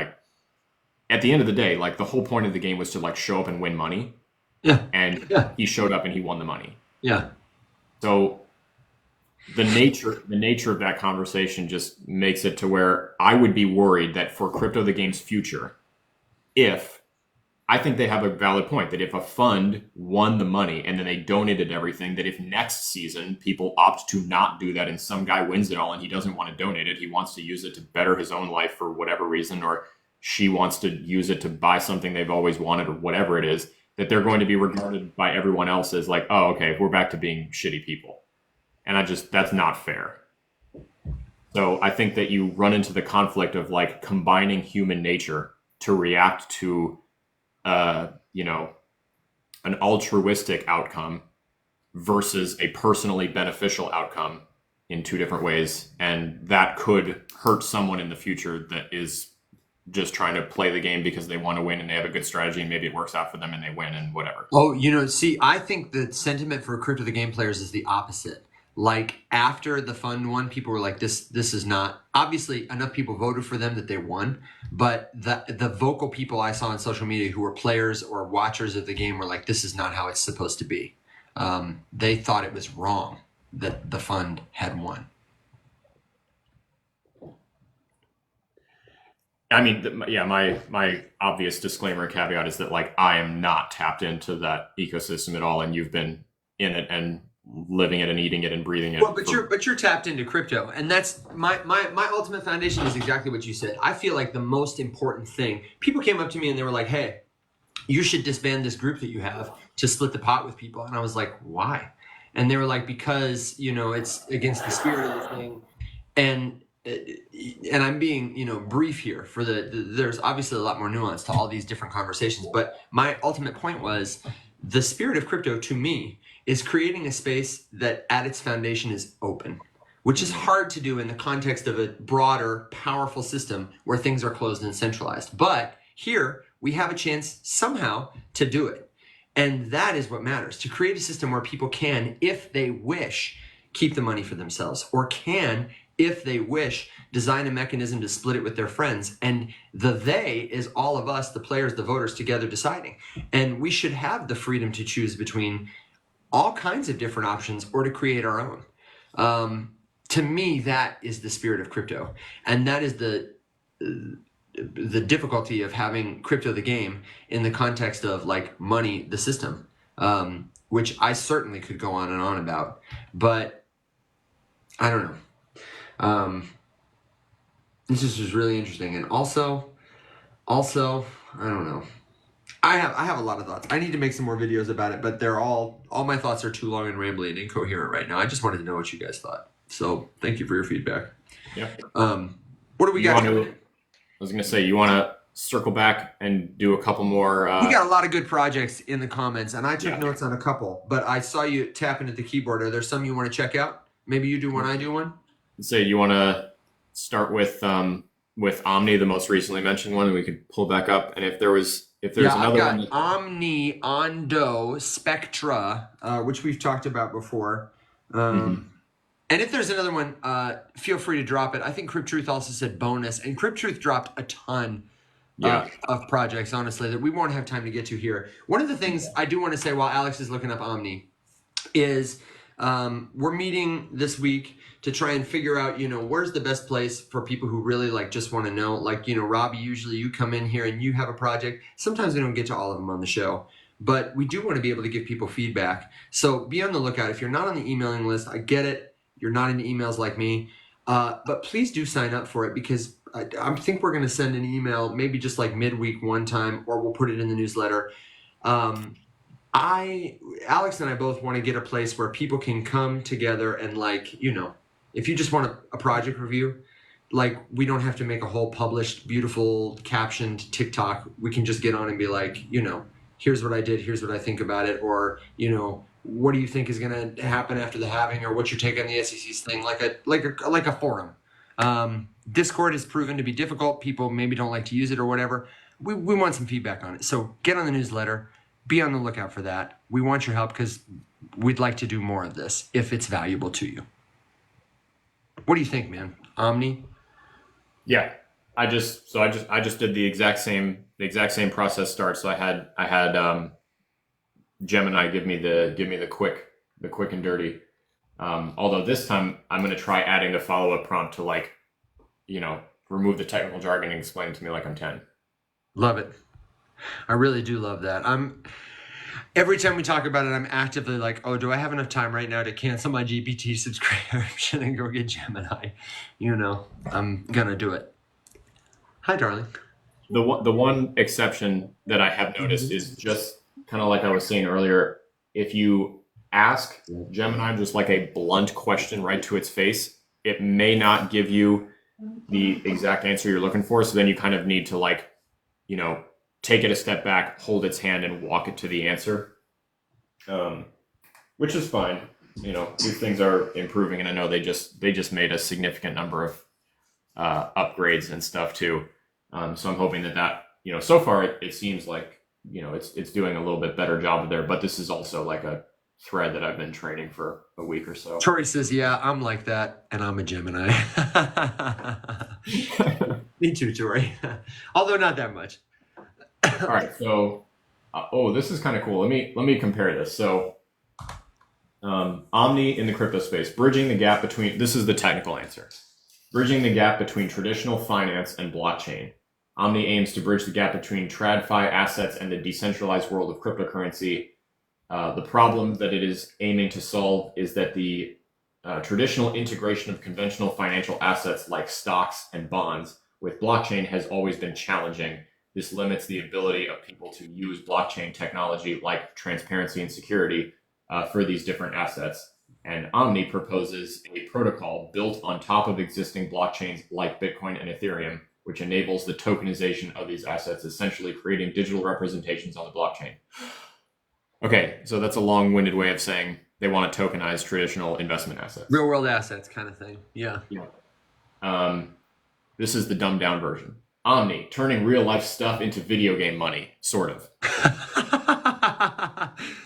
at the end of the day, like the whole point of the game was to like show up and win money, Yeah. and Yeah. he showed up and he won the money. Yeah. So the nature of that conversation just makes it to where I would be worried that for crypto the game's future, if I think they have a valid point that if a fund won the money and then they donated everything, that if next season people opt to not do that and some guy wins it all and he doesn't want to donate it, he wants to use it to better his own life for whatever reason, or she wants to use it to buy something they've always wanted or whatever it is, that they're going to be regarded by everyone else as like, oh, okay, we're back to being shitty people. And that's not fair. So I think that you run into the conflict of like combining human nature to react to, an altruistic outcome versus a personally beneficial outcome in two different ways. And that could hurt someone in the future that is just trying to play the game because they want to win and they have a good strategy and maybe it works out for them and they win and whatever. Oh, see, I think the sentiment for crypto the game players is the opposite. Like after the fund won, people were like, this is not, obviously enough people voted for them that they won, but the vocal people I saw on social media who were players or watchers of the game were like, this is not how it's supposed to be. They thought it was wrong that the fund had won. I mean, my obvious disclaimer caveat is that like I am not tapped into that ecosystem at all, and you've been in it and living it and eating it and breathing it. Well, but you're tapped into crypto, and that's my ultimate foundation is exactly what you said. I feel like the most important thing. People came up to me and they were like, "Hey, you should disband this group that you have to split the pot with people," and I was like, "Why?" And they were like, "Because it's against the spirit of the thing," and I'm being brief here for there's obviously a lot more nuance to all these different conversations, but my ultimate point was the spirit of crypto to me is creating a space that at its foundation is open, which is hard to do in the context of a broader, powerful system where things are closed and centralized. But here we have a chance somehow to do it. And that is what matters, to create a system where people can, if they wish, keep the money for themselves, or can, if they wish, design a mechanism to split it with their friends. And the they is all of us, the players, the voters together deciding. And we should have the freedom to choose between all kinds of different options or to create our own. To me, that is the spirit of crypto. And that is the difficulty of having crypto the game in the context of like money, the system, which I certainly could go on and on about. But I don't know. This is just really interesting. And also, I don't know. I have a lot of thoughts. I need to make some more videos about it, but they're all my thoughts are too long and rambly and incoherent right now. I just wanted to know what you guys thought. So thank you for your feedback. Yeah. What do we got? I was going to say, you want to circle back and do a couple more. We got a lot of good projects in the comments, and I took notes on a couple, but I saw you tapping at the keyboard. Are there some you want to check out? Maybe you do one, I do one? Say you want to start with Omni, the most recently mentioned one, and we could pull back up. And if there's another I've got one. Omni, Ondo, Spectra, which we've talked about before. And if there's another one, feel free to drop it. I think Crypt Truth also said bonus, and Crypt Truth dropped a ton of projects, honestly, that we won't have time to get to here. One of the things I do want to say while Alex is looking up Omni is we're meeting this week to try and figure out, where's the best place for people who really just want to know. Like, Robbie, usually you come in here and you have a project. Sometimes we don't get to all of them on the show, but we do want to be able to give people feedback. So be on the lookout. If you're not on the emailing list, I get it. You're not into emails like me, but please do sign up for it, because I think we're going to send an email maybe just like midweek one time, or we'll put it in the newsletter. Alex and I both want to get a place where people can come together and if you just want a project review, we don't have to make a whole published, beautiful, captioned TikTok. We can just get on and be like, here's what I did, here's what I think about it, or, what do you think is going to happen after the halving, or what's your take on the SEC's thing, like a forum. Discord has proven to be difficult. People maybe don't like to use it or whatever. We want some feedback on it. So get on the newsletter. Be on the lookout for that. We want your help because we'd like to do more of this if it's valuable to you. What do you think, man? Omni? Yeah. I just did the exact same process start. So I had Gemini give me the quick and dirty. Although this time I'm going to try adding the follow-up prompt to, like, remove the technical jargon and explain it to me like I'm 10. Love it. I really do love that. Every time we talk about it, I'm actively like, oh, do I have enough time right now to cancel my GPT subscription and go get Gemini? I'm going to do it. Hi, darling. The one exception that I have noticed is just kind of like I was saying earlier. If you ask Gemini just like a blunt question right to its face, it may not give you the exact answer you're looking for. So then you kind of need to, like, take it a step back, hold its hand, and walk it to the answer, which is fine. These things are improving, and I know they just made a significant number of upgrades and stuff too. So I'm hoping that so far it seems like it's doing a little bit better job there. But this is also like a thread that I've been training for a week or so. Tori says, "Yeah, I'm like that, and I'm a Gemini." Me too, Tori. Although not that much. All right, so this is kind of cool. Let me compare this. So, Omni in the crypto space, bridging the gap between. This is the technical answer. Bridging the gap between traditional finance and blockchain. Omni aims to bridge the gap between TradFi assets and the decentralized world of cryptocurrency. The problem that it is aiming to solve is that the traditional integration of conventional financial assets like stocks and bonds with blockchain has always been challenging. This limits the ability of people to use blockchain technology like transparency and security for these different assets. And Omni proposes a protocol built on top of existing blockchains like Bitcoin and Ethereum, which enables the tokenization of these assets, essentially creating digital representations on the blockchain. Okay, so that's a long-winded way of saying they want to tokenize traditional investment assets. Real-world assets kind of thing, yeah. This is the dumbed-down version. Omni, turning real-life stuff into video game money, sort of.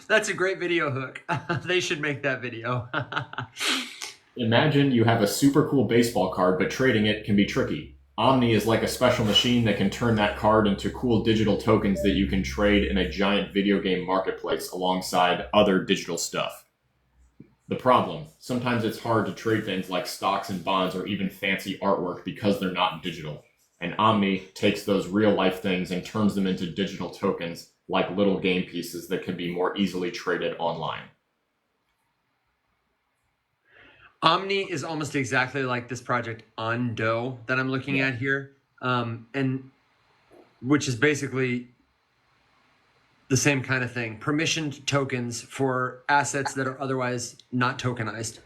That's a great video hook. They should make that video. Imagine you have a super cool baseball card, but trading it can be tricky. Omni is like a special machine that can turn that card into cool digital tokens that you can trade in a giant video game marketplace alongside other digital stuff. The problem, sometimes it's hard to trade things like stocks and bonds or even fancy artwork because they're not digital. And Omni takes those real life things and turns them into digital tokens like little game pieces that can be more easily traded online. Omni is almost exactly like this project Ondo that I'm looking at here, and which is basically the same kind of thing. Permissioned tokens for assets that are otherwise not tokenized.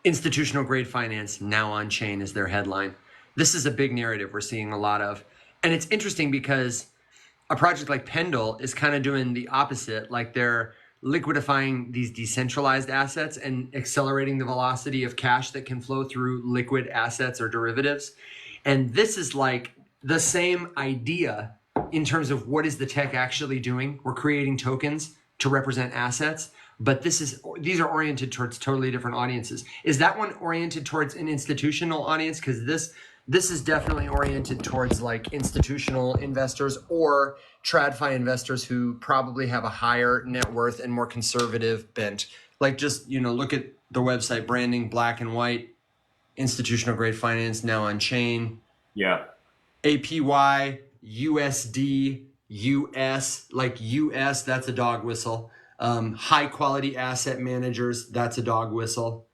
Institutional grade finance now on chain is their headline. This is a big narrative we're seeing a lot of. And it's interesting because a project like Pendle is kind of doing the opposite. Like they're liquidifying these decentralized assets and accelerating the velocity of cash that can flow through liquid assets or derivatives. And this is like the same idea in terms of what is the tech actually doing. We're creating tokens to represent assets, but these are oriented towards totally different audiences. Is that one oriented towards an institutional audience? Because this is definitely oriented towards like institutional investors or TradFi investors who probably have a higher net worth and more conservative bent. Like just, look at the website branding, black and white, institutional grade finance now on chain. Yeah. APY, USD, US, like US, that's a dog whistle. High quality asset managers, that's a dog whistle.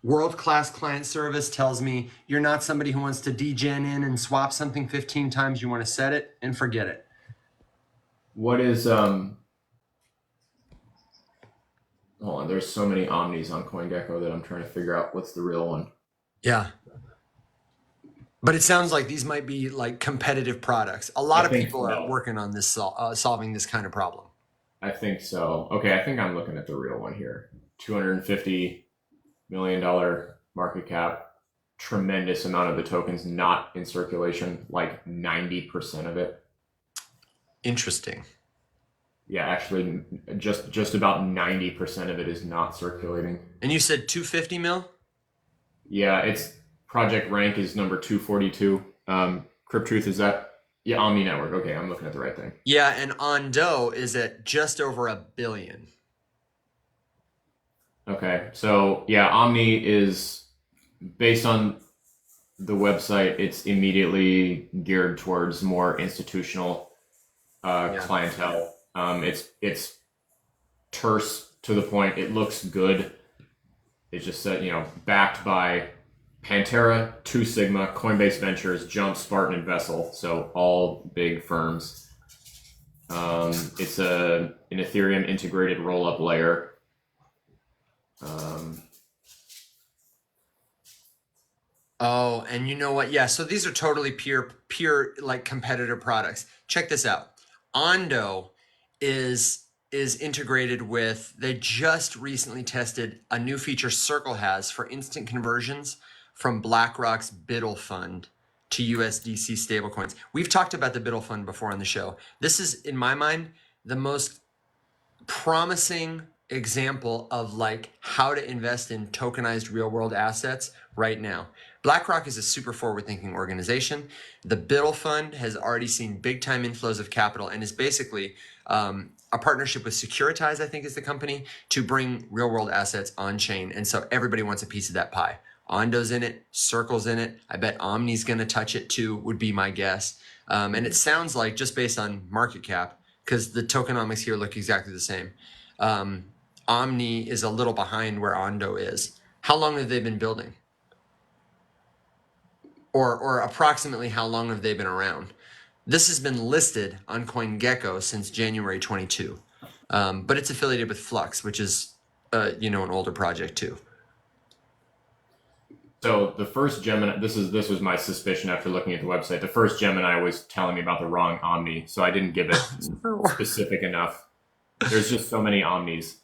World-class client service tells me you're not somebody who wants to degen in and swap something 15 times. You want to set it and forget it. What is hold on, there's so many Omnis on CoinGecko that I'm trying to figure out what's the real one. Yeah. But it sounds like these might be like competitive products. A lot of people are working on this, solving this kind of problem. I think so. Okay, I think I'm looking at the real one here. $250 million market cap. Tremendous amount of the tokens not in circulation, like 90% of it. Interesting. Yeah, actually, just about 90% of it is not circulating. And you said 250 mil? Yeah, it's project rank is number 242. Crypt Truth, is that? Yeah, Omni Network. Okay, I'm looking at the right thing. Yeah, and Ondo is at just over $1 billion. Okay, so yeah, Omni is based on the website. It's immediately geared towards more institutional clientele. It's terse to the point. It looks good. It's just said, backed by Pantera, Two Sigma, Coinbase Ventures, Jump, Spartan, and Vessel. So all big firms. It's an Ethereum integrated roll-up layer. Oh, and you know what? Yeah, so these are totally pure like competitor products. Check this out. Ondo is integrated with, they just recently tested a new feature Circle has for instant conversions from BlackRock's Biddle fund to USDC stablecoins. We've talked about the Biddle fund before on the show. This is, in my mind, the most promising example of like how to invest in tokenized real world assets right now. BlackRock is a super forward thinking organization. The Biddle fund has already seen big time inflows of capital and is basically a partnership with Securitize, I think is the company, to bring real world assets on chain. And so everybody wants a piece of that pie. Ondo's in it, Circle's in it. I bet Omni's going to touch it too, would be my guess. And it sounds like, just based on market cap, because the tokenomics here look exactly the same, Omni is a little behind where Ondo is. How long have they been building? Or approximately how long have they been around? This has been listed on CoinGecko since January 22, but it's affiliated with Flux, which is an older project too. So the first Gemini, this was my suspicion after looking at the website. The first Gemini was telling me about the wrong Omni, so I didn't give it specific enough. There's just so many Omnis.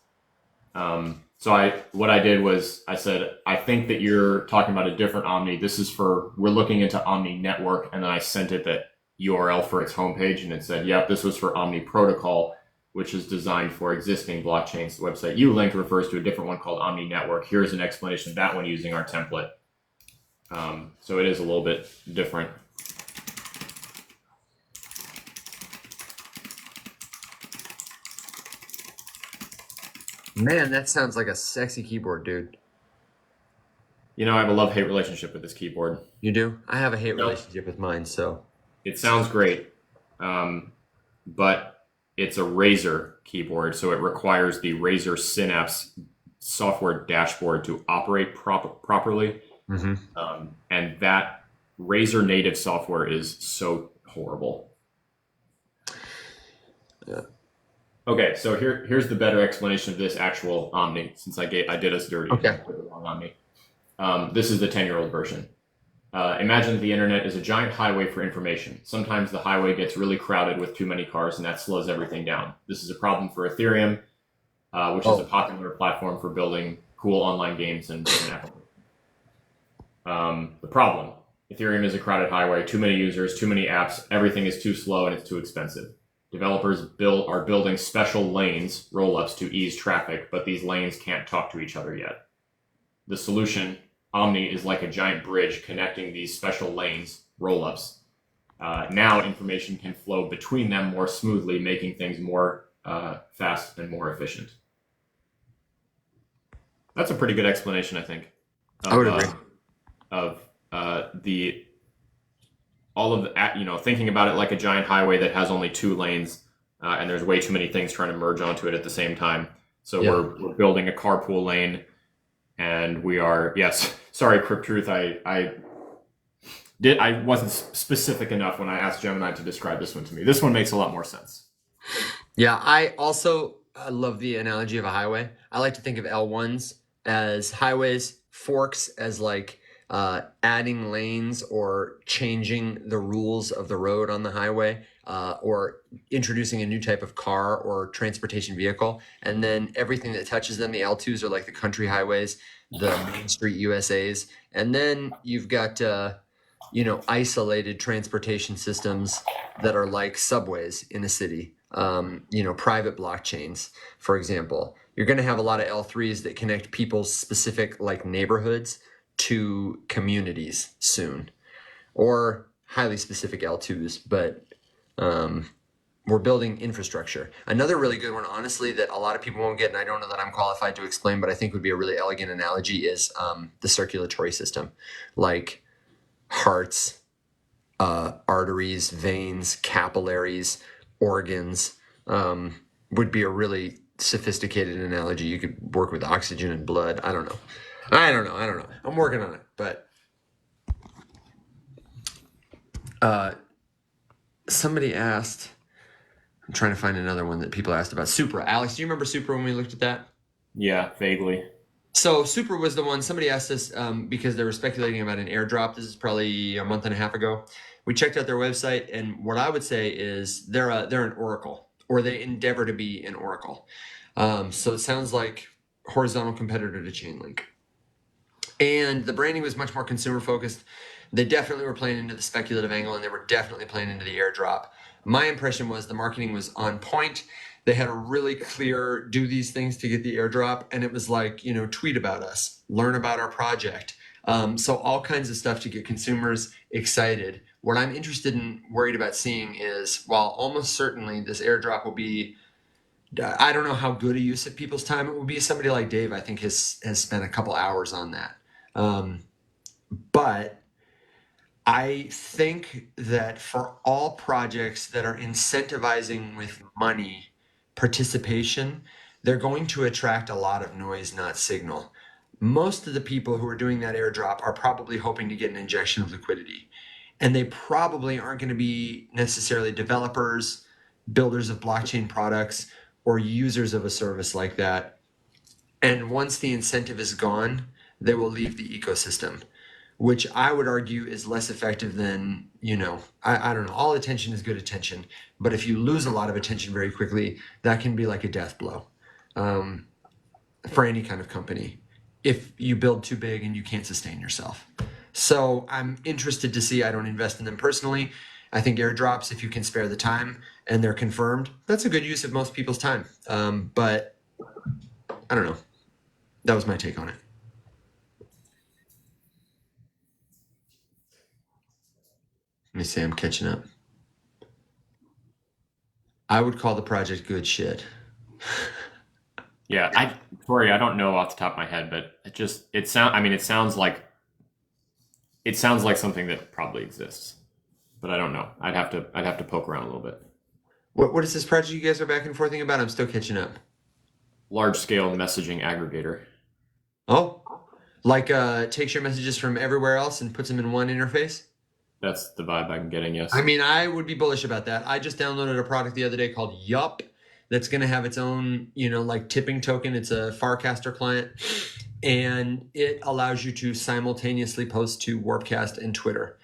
What I did was I said, I think that you're talking about a different Omni. We're looking into Omni Network, and then I sent it the URL for its homepage, and it said, yep, this was for Omni Protocol, which is designed for existing blockchains. The website you linked refers to a different one called Omni Network. Here's an explanation of that one using our template. So it is a little bit different. Man, that sounds like a sexy keyboard, dude. I have a love-hate relationship with this keyboard. You do? I have a hate relationship with mine, so. It sounds great, but it's a Razer keyboard, so it requires the Razer Synapse software dashboard to operate properly. Mm-hmm. And that Razer native software is so horrible. Yeah. Okay, so here's the better explanation of this actual Omni, since I did us dirty. Okay. With the wrong Omni. This is the 10-year-old version. Imagine that the internet is a giant highway for information. Sometimes the highway gets really crowded with too many cars, and that slows everything down. This is a problem for Ethereum, which is a popular platform for building cool online games and applications. The problem: Ethereum is a crowded highway, too many users, too many apps, everything is too slow, and it's too expensive. Developers are building special lanes, roll-ups, to ease traffic, but these lanes can't talk to each other yet. The solution, Omni, is like a giant bridge connecting these special lanes, roll-ups. Now information can flow between them more smoothly, making things more fast and more efficient. That's a pretty good explanation, I think. I would agree. Thinking about it like a giant highway that has only two lanes, and there's way too many things trying to merge onto it at the same time. So we're building a carpool lane, and we are, yes, sorry, Crypt Truth, I wasn't specific enough when I asked Gemini to describe this one to me. This one makes a lot more sense. Yeah, I also love the analogy of a highway. I like to think of L1s as highways, forks as like adding lanes or changing the rules of the road on the highway, or introducing a new type of car or transportation vehicle. And then everything that touches them, the L2s are like the country highways, the Main Street USAs. And then you've got, isolated transportation systems that are like subways in a city, private blockchains, for example. You're going to have a lot of L3s that connect people's specific like neighborhoods L2 communities soon, or highly specific L2s, but we're building infrastructure. Another really good one, honestly, that a lot of people won't get, and I don't know that I'm qualified to explain, but I think would be a really elegant analogy, is the circulatory system. Like hearts, arteries, veins, capillaries, organs, would be a really sophisticated analogy. You could work with oxygen and blood. I don't know. I'm working on it, but somebody asked, I'm trying to find another one that people asked about. Supra. Alex, do you remember Supra when we looked at that? Yeah, vaguely. So Supra was the one, somebody asked us because they were speculating about an airdrop. This is probably a month and a half ago. We checked out their website, and what I would say is they're an Oracle, or they endeavor to be an Oracle. So it sounds like horizontal competitor to Chainlink. And the branding was much more consumer focused. They definitely were playing into the speculative angle, and they were definitely playing into the airdrop. My impression was the marketing was on point. They had a really clear do these things to get the airdrop, and it was like, tweet about us, learn about our project. So all kinds of stuff to get consumers excited. What I'm interested in, worried about seeing is, while almost certainly this airdrop will be, I don't know how good a use of people's time it will be. Somebody like Dave, I think, has spent a couple hours on that. But I think that for all projects that are incentivizing with money participation, they're going to attract a lot of noise, not signal. Most of the people who are doing that airdrop are probably hoping to get an injection of liquidity. And they probably aren't going to be necessarily developers, builders of blockchain products, or users of a service like that. And once the incentive is gone, they will leave the ecosystem, which I would argue is less effective than, I don't know, all attention is good attention. But if you lose a lot of attention very quickly, that can be like a death blow for any kind of company if you build too big and you can't sustain yourself. So I'm interested to see. I don't invest in them personally. I think airdrops, if you can spare the time and they're confirmed, that's a good use of most people's time. But I don't know. That was my take on it. Let me say I'm catching up. I would call the project good shit. Yeah, Tori, I don't know off the top of my head, but it sounds like something that probably exists, but I don't know. I'd have to poke around a little bit. What is this project you guys are back and forthing about? I'm still catching up. Large scale messaging aggregator. Oh, like takes your messages from everywhere else and puts them in one interface? That's the vibe I'm getting, yes. I mean, I would be bullish about that. I just downloaded a product the other day called Yup that's going to have its own, like tipping token. It's a Farcaster client, and it allows you to simultaneously post to Warpcast and Twitter.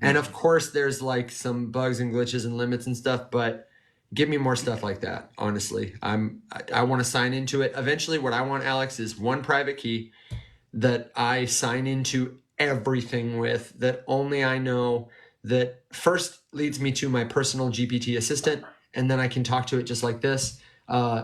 And of course, there's like some bugs and glitches and limits and stuff, but give me more stuff like that, honestly. I want to sign into it. Eventually, what I want, Alex, is one private key that I sign into everything with, that only I know, that first leads me to my personal GPT assistant, and then I can talk to it just like this,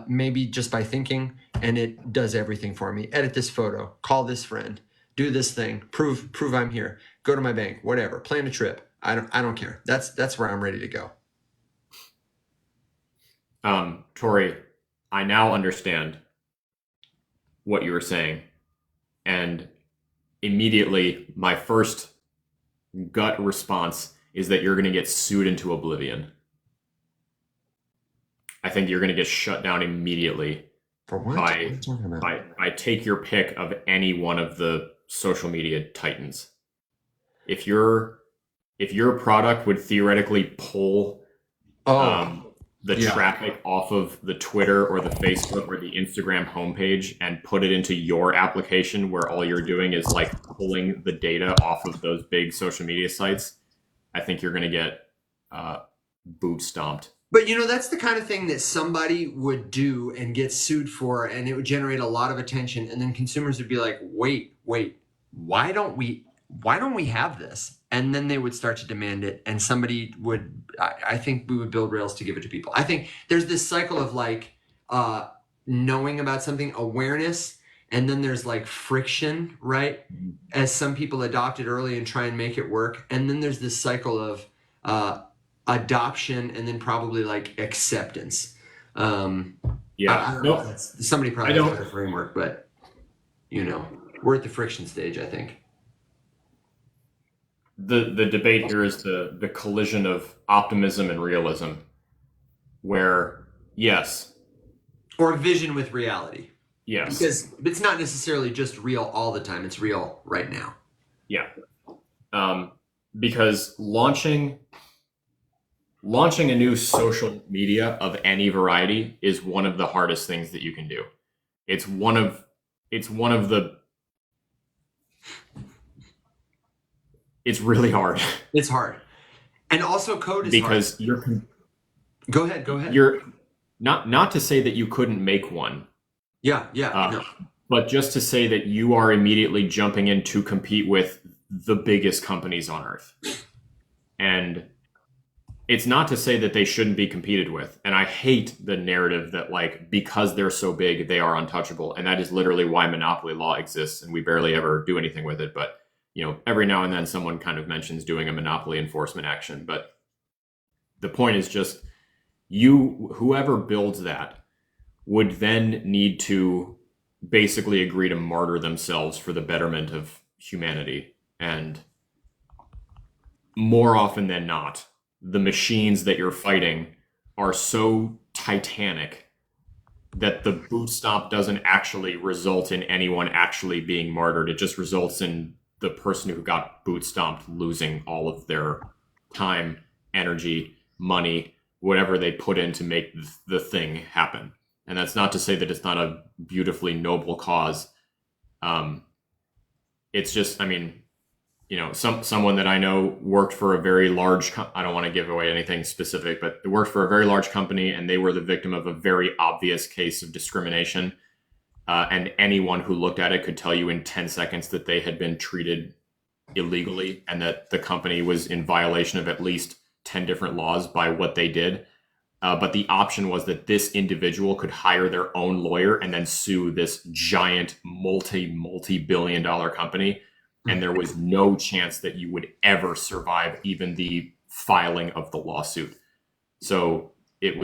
maybe just by thinking, and it does everything for me. Edit this photo, call this friend, do this thing, prove I'm here, go to my bank, whatever, plan a trip. I don't care. That's where I'm ready to go. Tori, I now understand what you were saying, and immediately my first gut response is that you're going to get sued into oblivion. I think you're going to get shut down immediately. For what? What are you talking about? By take your pick of any one of the social media titans. If your product would theoretically pull traffic off of the Twitter or the Facebook or the Instagram homepage and put it into your application, where all you're doing is like pulling the data off of those big social media sites, I think you're going to get boot stomped. But that's the kind of thing that somebody would do and get sued for, and it would generate a lot of attention, and then consumers would be like, wait, why don't we have this? And then they would start to demand it, and somebody would, I think we would build rails to give it to people. I think there's this cycle of like knowing about something, awareness, and then there's like friction, right? As some people adopt it early and try and make it work, and then there's this cycle of adoption and then probably like acceptance. I don't know if that's, somebody probably has a framework, but we're at the friction stage, I think. The debate here is the collision of optimism and realism, where yes, or vision with reality. Yes, because it's not necessarily just real all the time; it's real right now. Yeah, because launching a new social media of any variety is one of the hardest things that you can do. It's one of the. It's really hard. It's hard, and also code is because hard. You're. Go ahead. You're not to say that you couldn't make one. Yeah. No. But just to say that you are immediately jumping in to compete with the biggest companies on earth. And it's not to say that they shouldn't be competed with. And I hate the narrative that like, because they're so big, they are untouchable. And that is literally why monopoly law exists. And we barely ever do anything with it. But, every now and then someone kind of mentions doing a monopoly enforcement action. But the point is just whoever builds that would then need to basically agree to martyr themselves for the betterment of humanity. And more often than not, the machines that you're fighting are so titanic that the boot stomp doesn't actually result in anyone actually being martyred. It just results in the person who got boot stomped losing all of their time, energy, money, whatever they put in to make the thing happen. And that's not to say that it's not a beautifully noble cause. It's just, someone that I know worked for a very large, I don't want to give away anything specific, but they worked for a very large company and they were the victim of a very obvious case of discrimination. And anyone who looked at it could tell you in 10 seconds that they had been treated illegally and that the company was in violation of at least 10 different laws by what they did. But the option was that this individual could hire their own lawyer and then sue this giant multi-billion-dollar company. And there was no chance that you would ever survive even the filing of the lawsuit. So it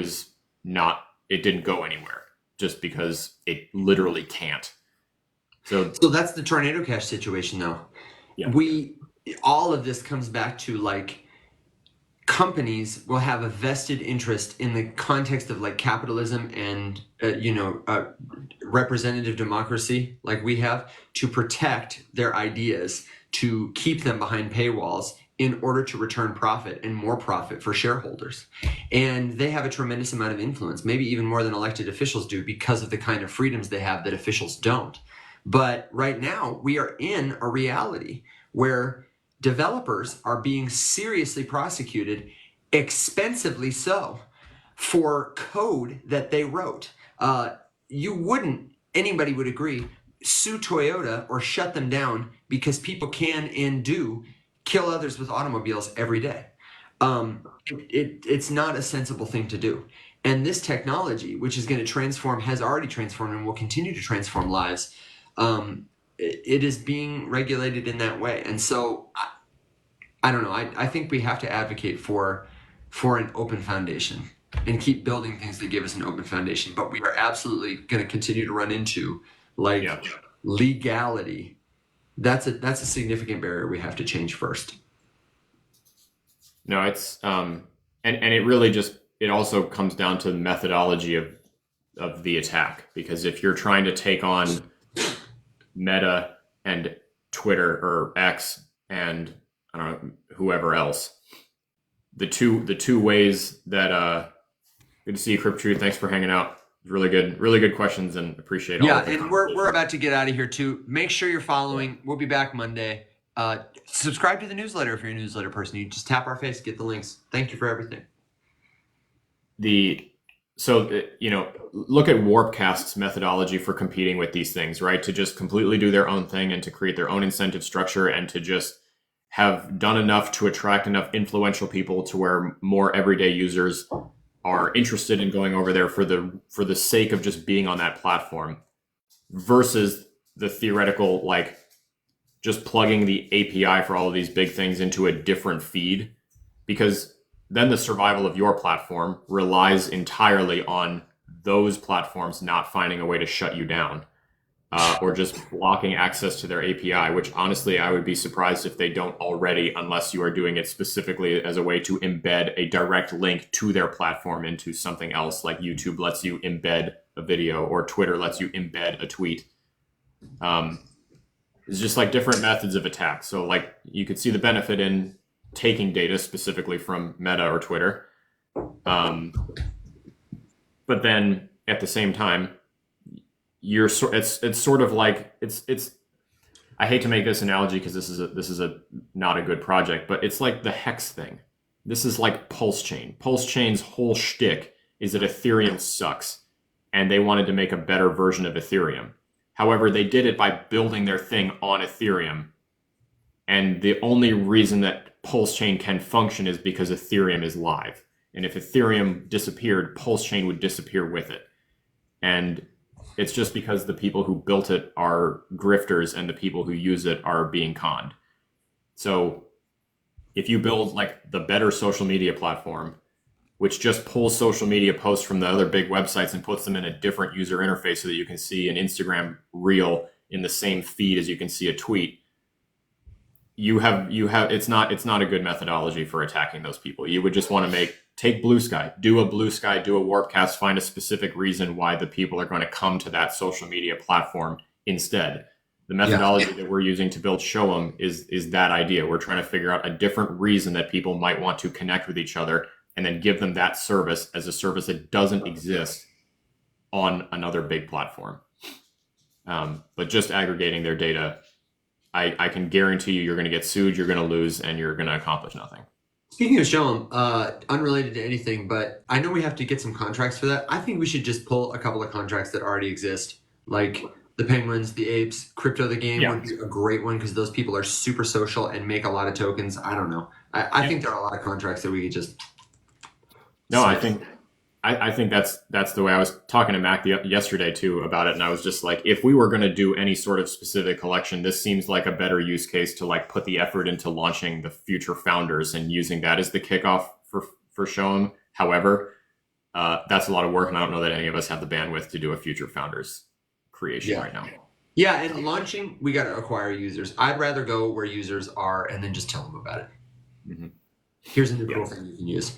didn't go anywhere just because it literally can't. So that's the Tornado Cash situation though. Yeah. All of this comes back to like, companies will have a vested interest in the context of like capitalism and representative democracy like we have to protect their ideas, to keep them behind paywalls in order to return profit and more profit for shareholders. And they have a tremendous amount of influence, maybe even more than elected officials do, because of the kind of freedoms they have that officials don't. But right now we are in a reality where developers are being seriously prosecuted, expensively so, for code that they wrote. Anybody would agree, sue Toyota or shut them down because people can and do kill others with automobiles every day. It's not a sensible thing to do. And this technology, which is going to has already transformed and will continue to transform lives, it is being regulated in that way. And so I don't know. I think we have to advocate for an open foundation and keep building things that give us an open foundation. But we are absolutely going to continue to run into legality. That's a significant barrier we have to change first. No, it's and it really it also comes down to the methodology of the attack, because if you're trying to take on Meta and Twitter or X and I don't know, whoever else, the two ways that good to see you, Crypt Truth. Thanks for hanging out. Really good questions, and appreciate all of the and we're about to get out of here too. Make sure you're following. We'll be back Monday. Subscribe to the newsletter if you're a newsletter person. You just tap our face, get the links. Thank you for everything. Look at Warpcast's methodology for competing with these things, right? To just completely do their own thing and to create their own incentive structure and to just have done enough to attract enough influential people to where more everyday users are interested in going over there for the sake of just being on that platform, versus the theoretical, like just plugging the API for all of these big things into a different feed, because then the survival of your platform relies entirely on those platforms not finding a way to shut you down, or just blocking access to their API, which honestly, I would be surprised if they don't already, unless you are doing it specifically as a way to embed a direct link to their platform into something else, like YouTube lets you embed a video or Twitter lets you embed a tweet. It's just like different methods of attack. So like you could see the benefit in taking data specifically from Meta or Twitter. But then at the same time, it's sort of like it's I hate to make this analogy because this is a not a good project, but it's like the Hex thing. This is like Pulse Chain. Pulse Chain's whole shtick is that Ethereum sucks, and they wanted to make a better version of Ethereum. However, they did it by building their thing on Ethereum, and the only reason that Pulse Chain can function is because Ethereum is live. And if Ethereum disappeared, Pulse Chain would disappear with it. And it's just because the people who built it are grifters and the people who use it are being conned. So if you build like the better social media platform, which just pulls social media posts from the other big websites and puts them in a different user interface so that you can see an Instagram reel in the same feed as you can see a tweet, you have it's not a good methodology for attacking those people. You would just want to take Blue Sky, do a Warpcast, find a specific reason why the people are going to come to that social media platform instead. The methodology that we're using to build Shoup is that idea. We're trying to figure out a different reason that people might want to connect with each other, and then give them that service as a service that doesn't exist on another big platform. But just aggregating their data, I can guarantee you're going to get sued, you're going to lose, and you're going to accomplish nothing. Speaking of Shoup, unrelated to anything, but I know we have to get some contracts for that. I think we should just pull a couple of contracts that already exist, like the Penguins, the Apes, Crypto the Game would be a great one because those people are super social and make a lot of tokens. I don't know. I think there are a lot of contracts that we could just... No, I think that's the way. I was talking to Mac yesterday too about it, and I was just like, if we were going to do any sort of specific collection, this seems like a better use case to like put the effort into launching the future founders and using that as the kickoff for Shoup. However, that's a lot of work, and I don't know that any of us have the bandwidth to do a future founders creation right now. Yeah, and launching, we got to acquire users. I'd rather go where users are and then just tell them about it. Mm-hmm. Here's a new cool thing you can use.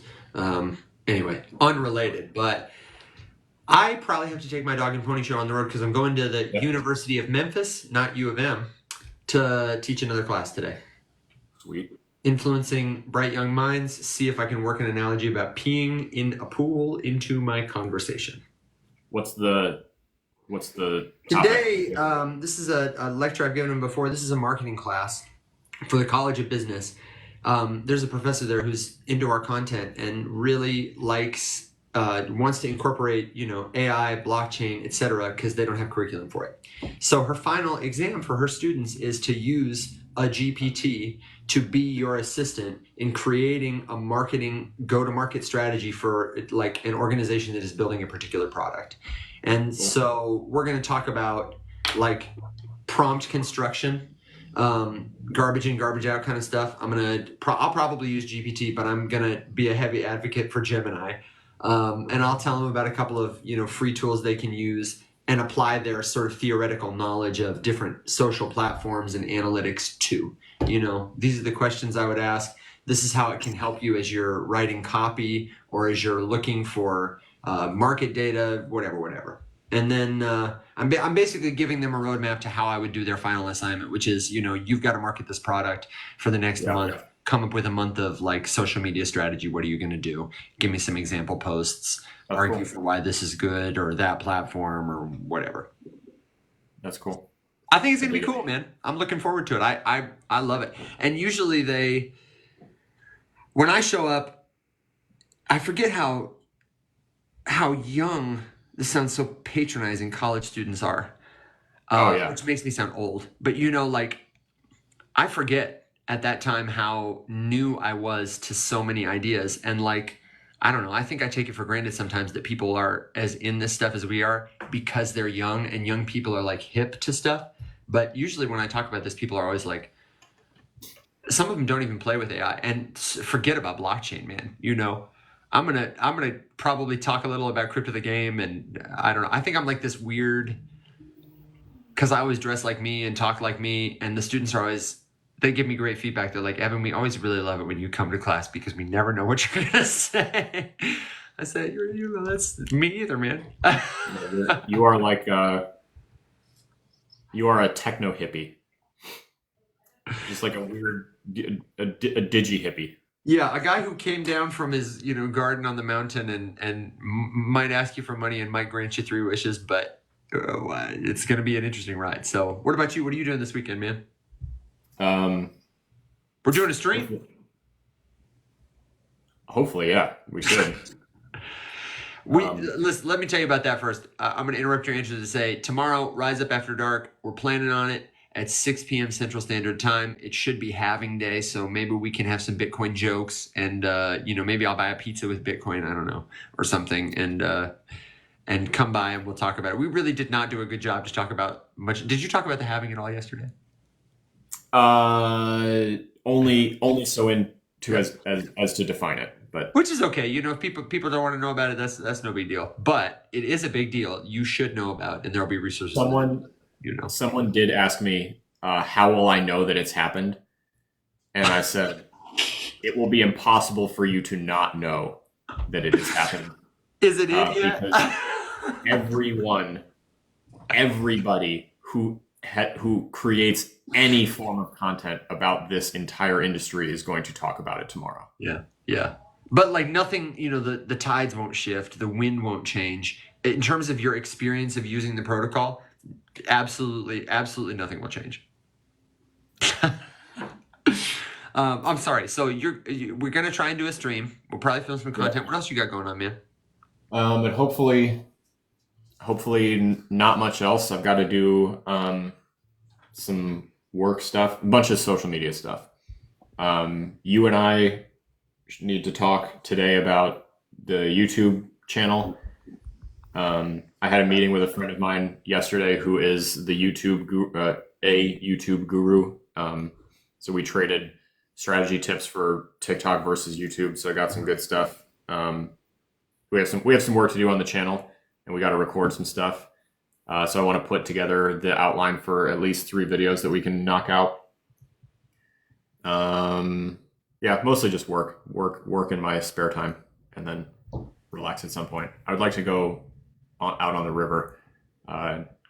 Anyway, unrelated, but I probably have to take my dog and pony show on the road because I'm going to the University of Memphis, not U of M, to teach another class today. Sweet. Influencing bright young minds, see if I can work an analogy about peeing in a pool into my conversation. What's the today, this is a lecture I've given them before. This is a marketing class for the College of Business. There's a professor there who's into our content and really likes, wants to incorporate, AI, blockchain, etc., because they don't have curriculum for it. So her final exam for her students is to use a GPT to be your assistant in creating a marketing go-to-market strategy for like an organization that is building a particular product. And so we're going to talk about like prompt construction, garbage in, garbage out kind of stuff. I'll probably use GPT, but I'm going to be a heavy advocate for Gemini. And I'll tell them about a couple of, free tools they can use and apply their sort of theoretical knowledge of different social platforms and analytics to. These are the questions I would ask. This is how it can help you as you're writing copy or as you're looking for market data, whatever. And then I'm basically giving them a roadmap to how I would do their final assignment, which is, you've got to market this product for the next month. Come up with a month of like social media strategy. What are you going to do? Give me some example posts. That's argue cool. for why this is good or that platform or whatever. That's cool. I think it's going to be cool, man. I'm looking forward to it. I love it. And usually when I show up, I forget how young, this sounds so patronizing, college students are. Which makes me sound old. But I forget at that time how new I was to so many ideas. And I don't know, I think I take it for granted sometimes that people are as in this stuff as we are because they're young, and young people are hip to stuff. But usually when I talk about this, people are always like, some of them don't even play with AI and forget about blockchain, man. I'm gonna probably talk a little about crypto the game, and I don't know. I think I'm like this weird, because I always dress like me and talk like me, and the students are always, they give me great feedback. They're like, Evan, we always really love it when you come to class because we never know what you're gonna say. I said, that's me either, man. You are like you are a techno hippie, just like a weird a digi hippie. Yeah, a guy who came down from his garden on the mountain and might ask you for money and might grant you 3 wishes, but it's going to be an interesting ride. So, what about you? What are you doing this weekend, man? We're doing a stream. Hopefully, yeah, we should. Listen, let me tell you about that first. I'm going to interrupt your answer to say tomorrow, Rise Up After Dark. We're planning on it at 6 p.m. Central Standard Time. It should be halving day, so maybe we can have some Bitcoin jokes, and maybe I'll buy a pizza with Bitcoin. I don't know, or something, and come by and we'll talk about it. We really did not do a good job to talk about much. Did you talk about the halving at all yesterday? Only so into as to define it. But which is okay, if people don't want to know about it, that's no big deal. But it is a big deal. You should know about, and there'll be resources. Someone did ask me, how will I know that it's happened? And I said, it will be impossible for you to not know that it has happened. Is it in yet? Because everybody who creates any form of content about this entire industry is going to talk about it tomorrow. Yeah. But like nothing, the tides won't shift, the wind won't change. In terms of your experience of using the protocol, absolutely nothing will change. I'm sorry. So we're gonna try and do a stream. We'll probably film some content. What else you got going on, man? And hopefully not much else. I've got to do some work stuff, a bunch of social media stuff. You and I need to talk today about the YouTube channel. I had a meeting with a friend of mine yesterday who is the YouTube guru. So we traded strategy tips for TikTok versus YouTube. So I got some good stuff. We have some work to do on the channel, and we got to record some stuff. So I want to put together the outline for at least 3 videos that we can knock out. Mostly just work in my spare time, and then relax at some point. I would like to go out on the river,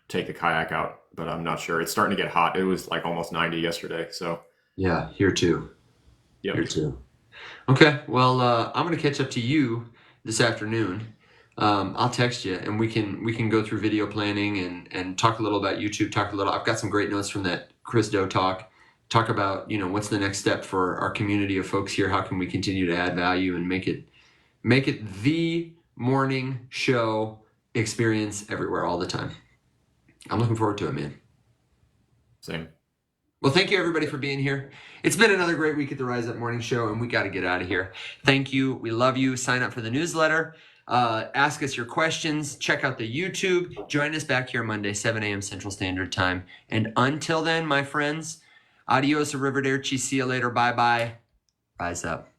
take a kayak out, but I'm not sure. It's starting to get hot. It was like almost 90 yesterday. So yeah, here too. Yep. Here too. Okay, well, I'm gonna catch up to you this afternoon. I'll text you, and we can go through video planning and talk a little about YouTube. I've got some great notes from that Chris Doe talk. Talk about what's the next step for our community of folks here. How can we continue to add value and make it the morning show experience everywhere all the time. I'm looking forward to it, man. Same. Well, thank you everybody for being here. It's been another great week at the Rise Up Morning Show, and we got to get out of here. Thank you. We love you. Sign up for the newsletter. Ask us your questions. Check out the YouTube. Join us back here Monday, 7 a.m. Central Standard Time. And until then, my friends, adios, arrivederci, see you later, bye-bye. Rise up.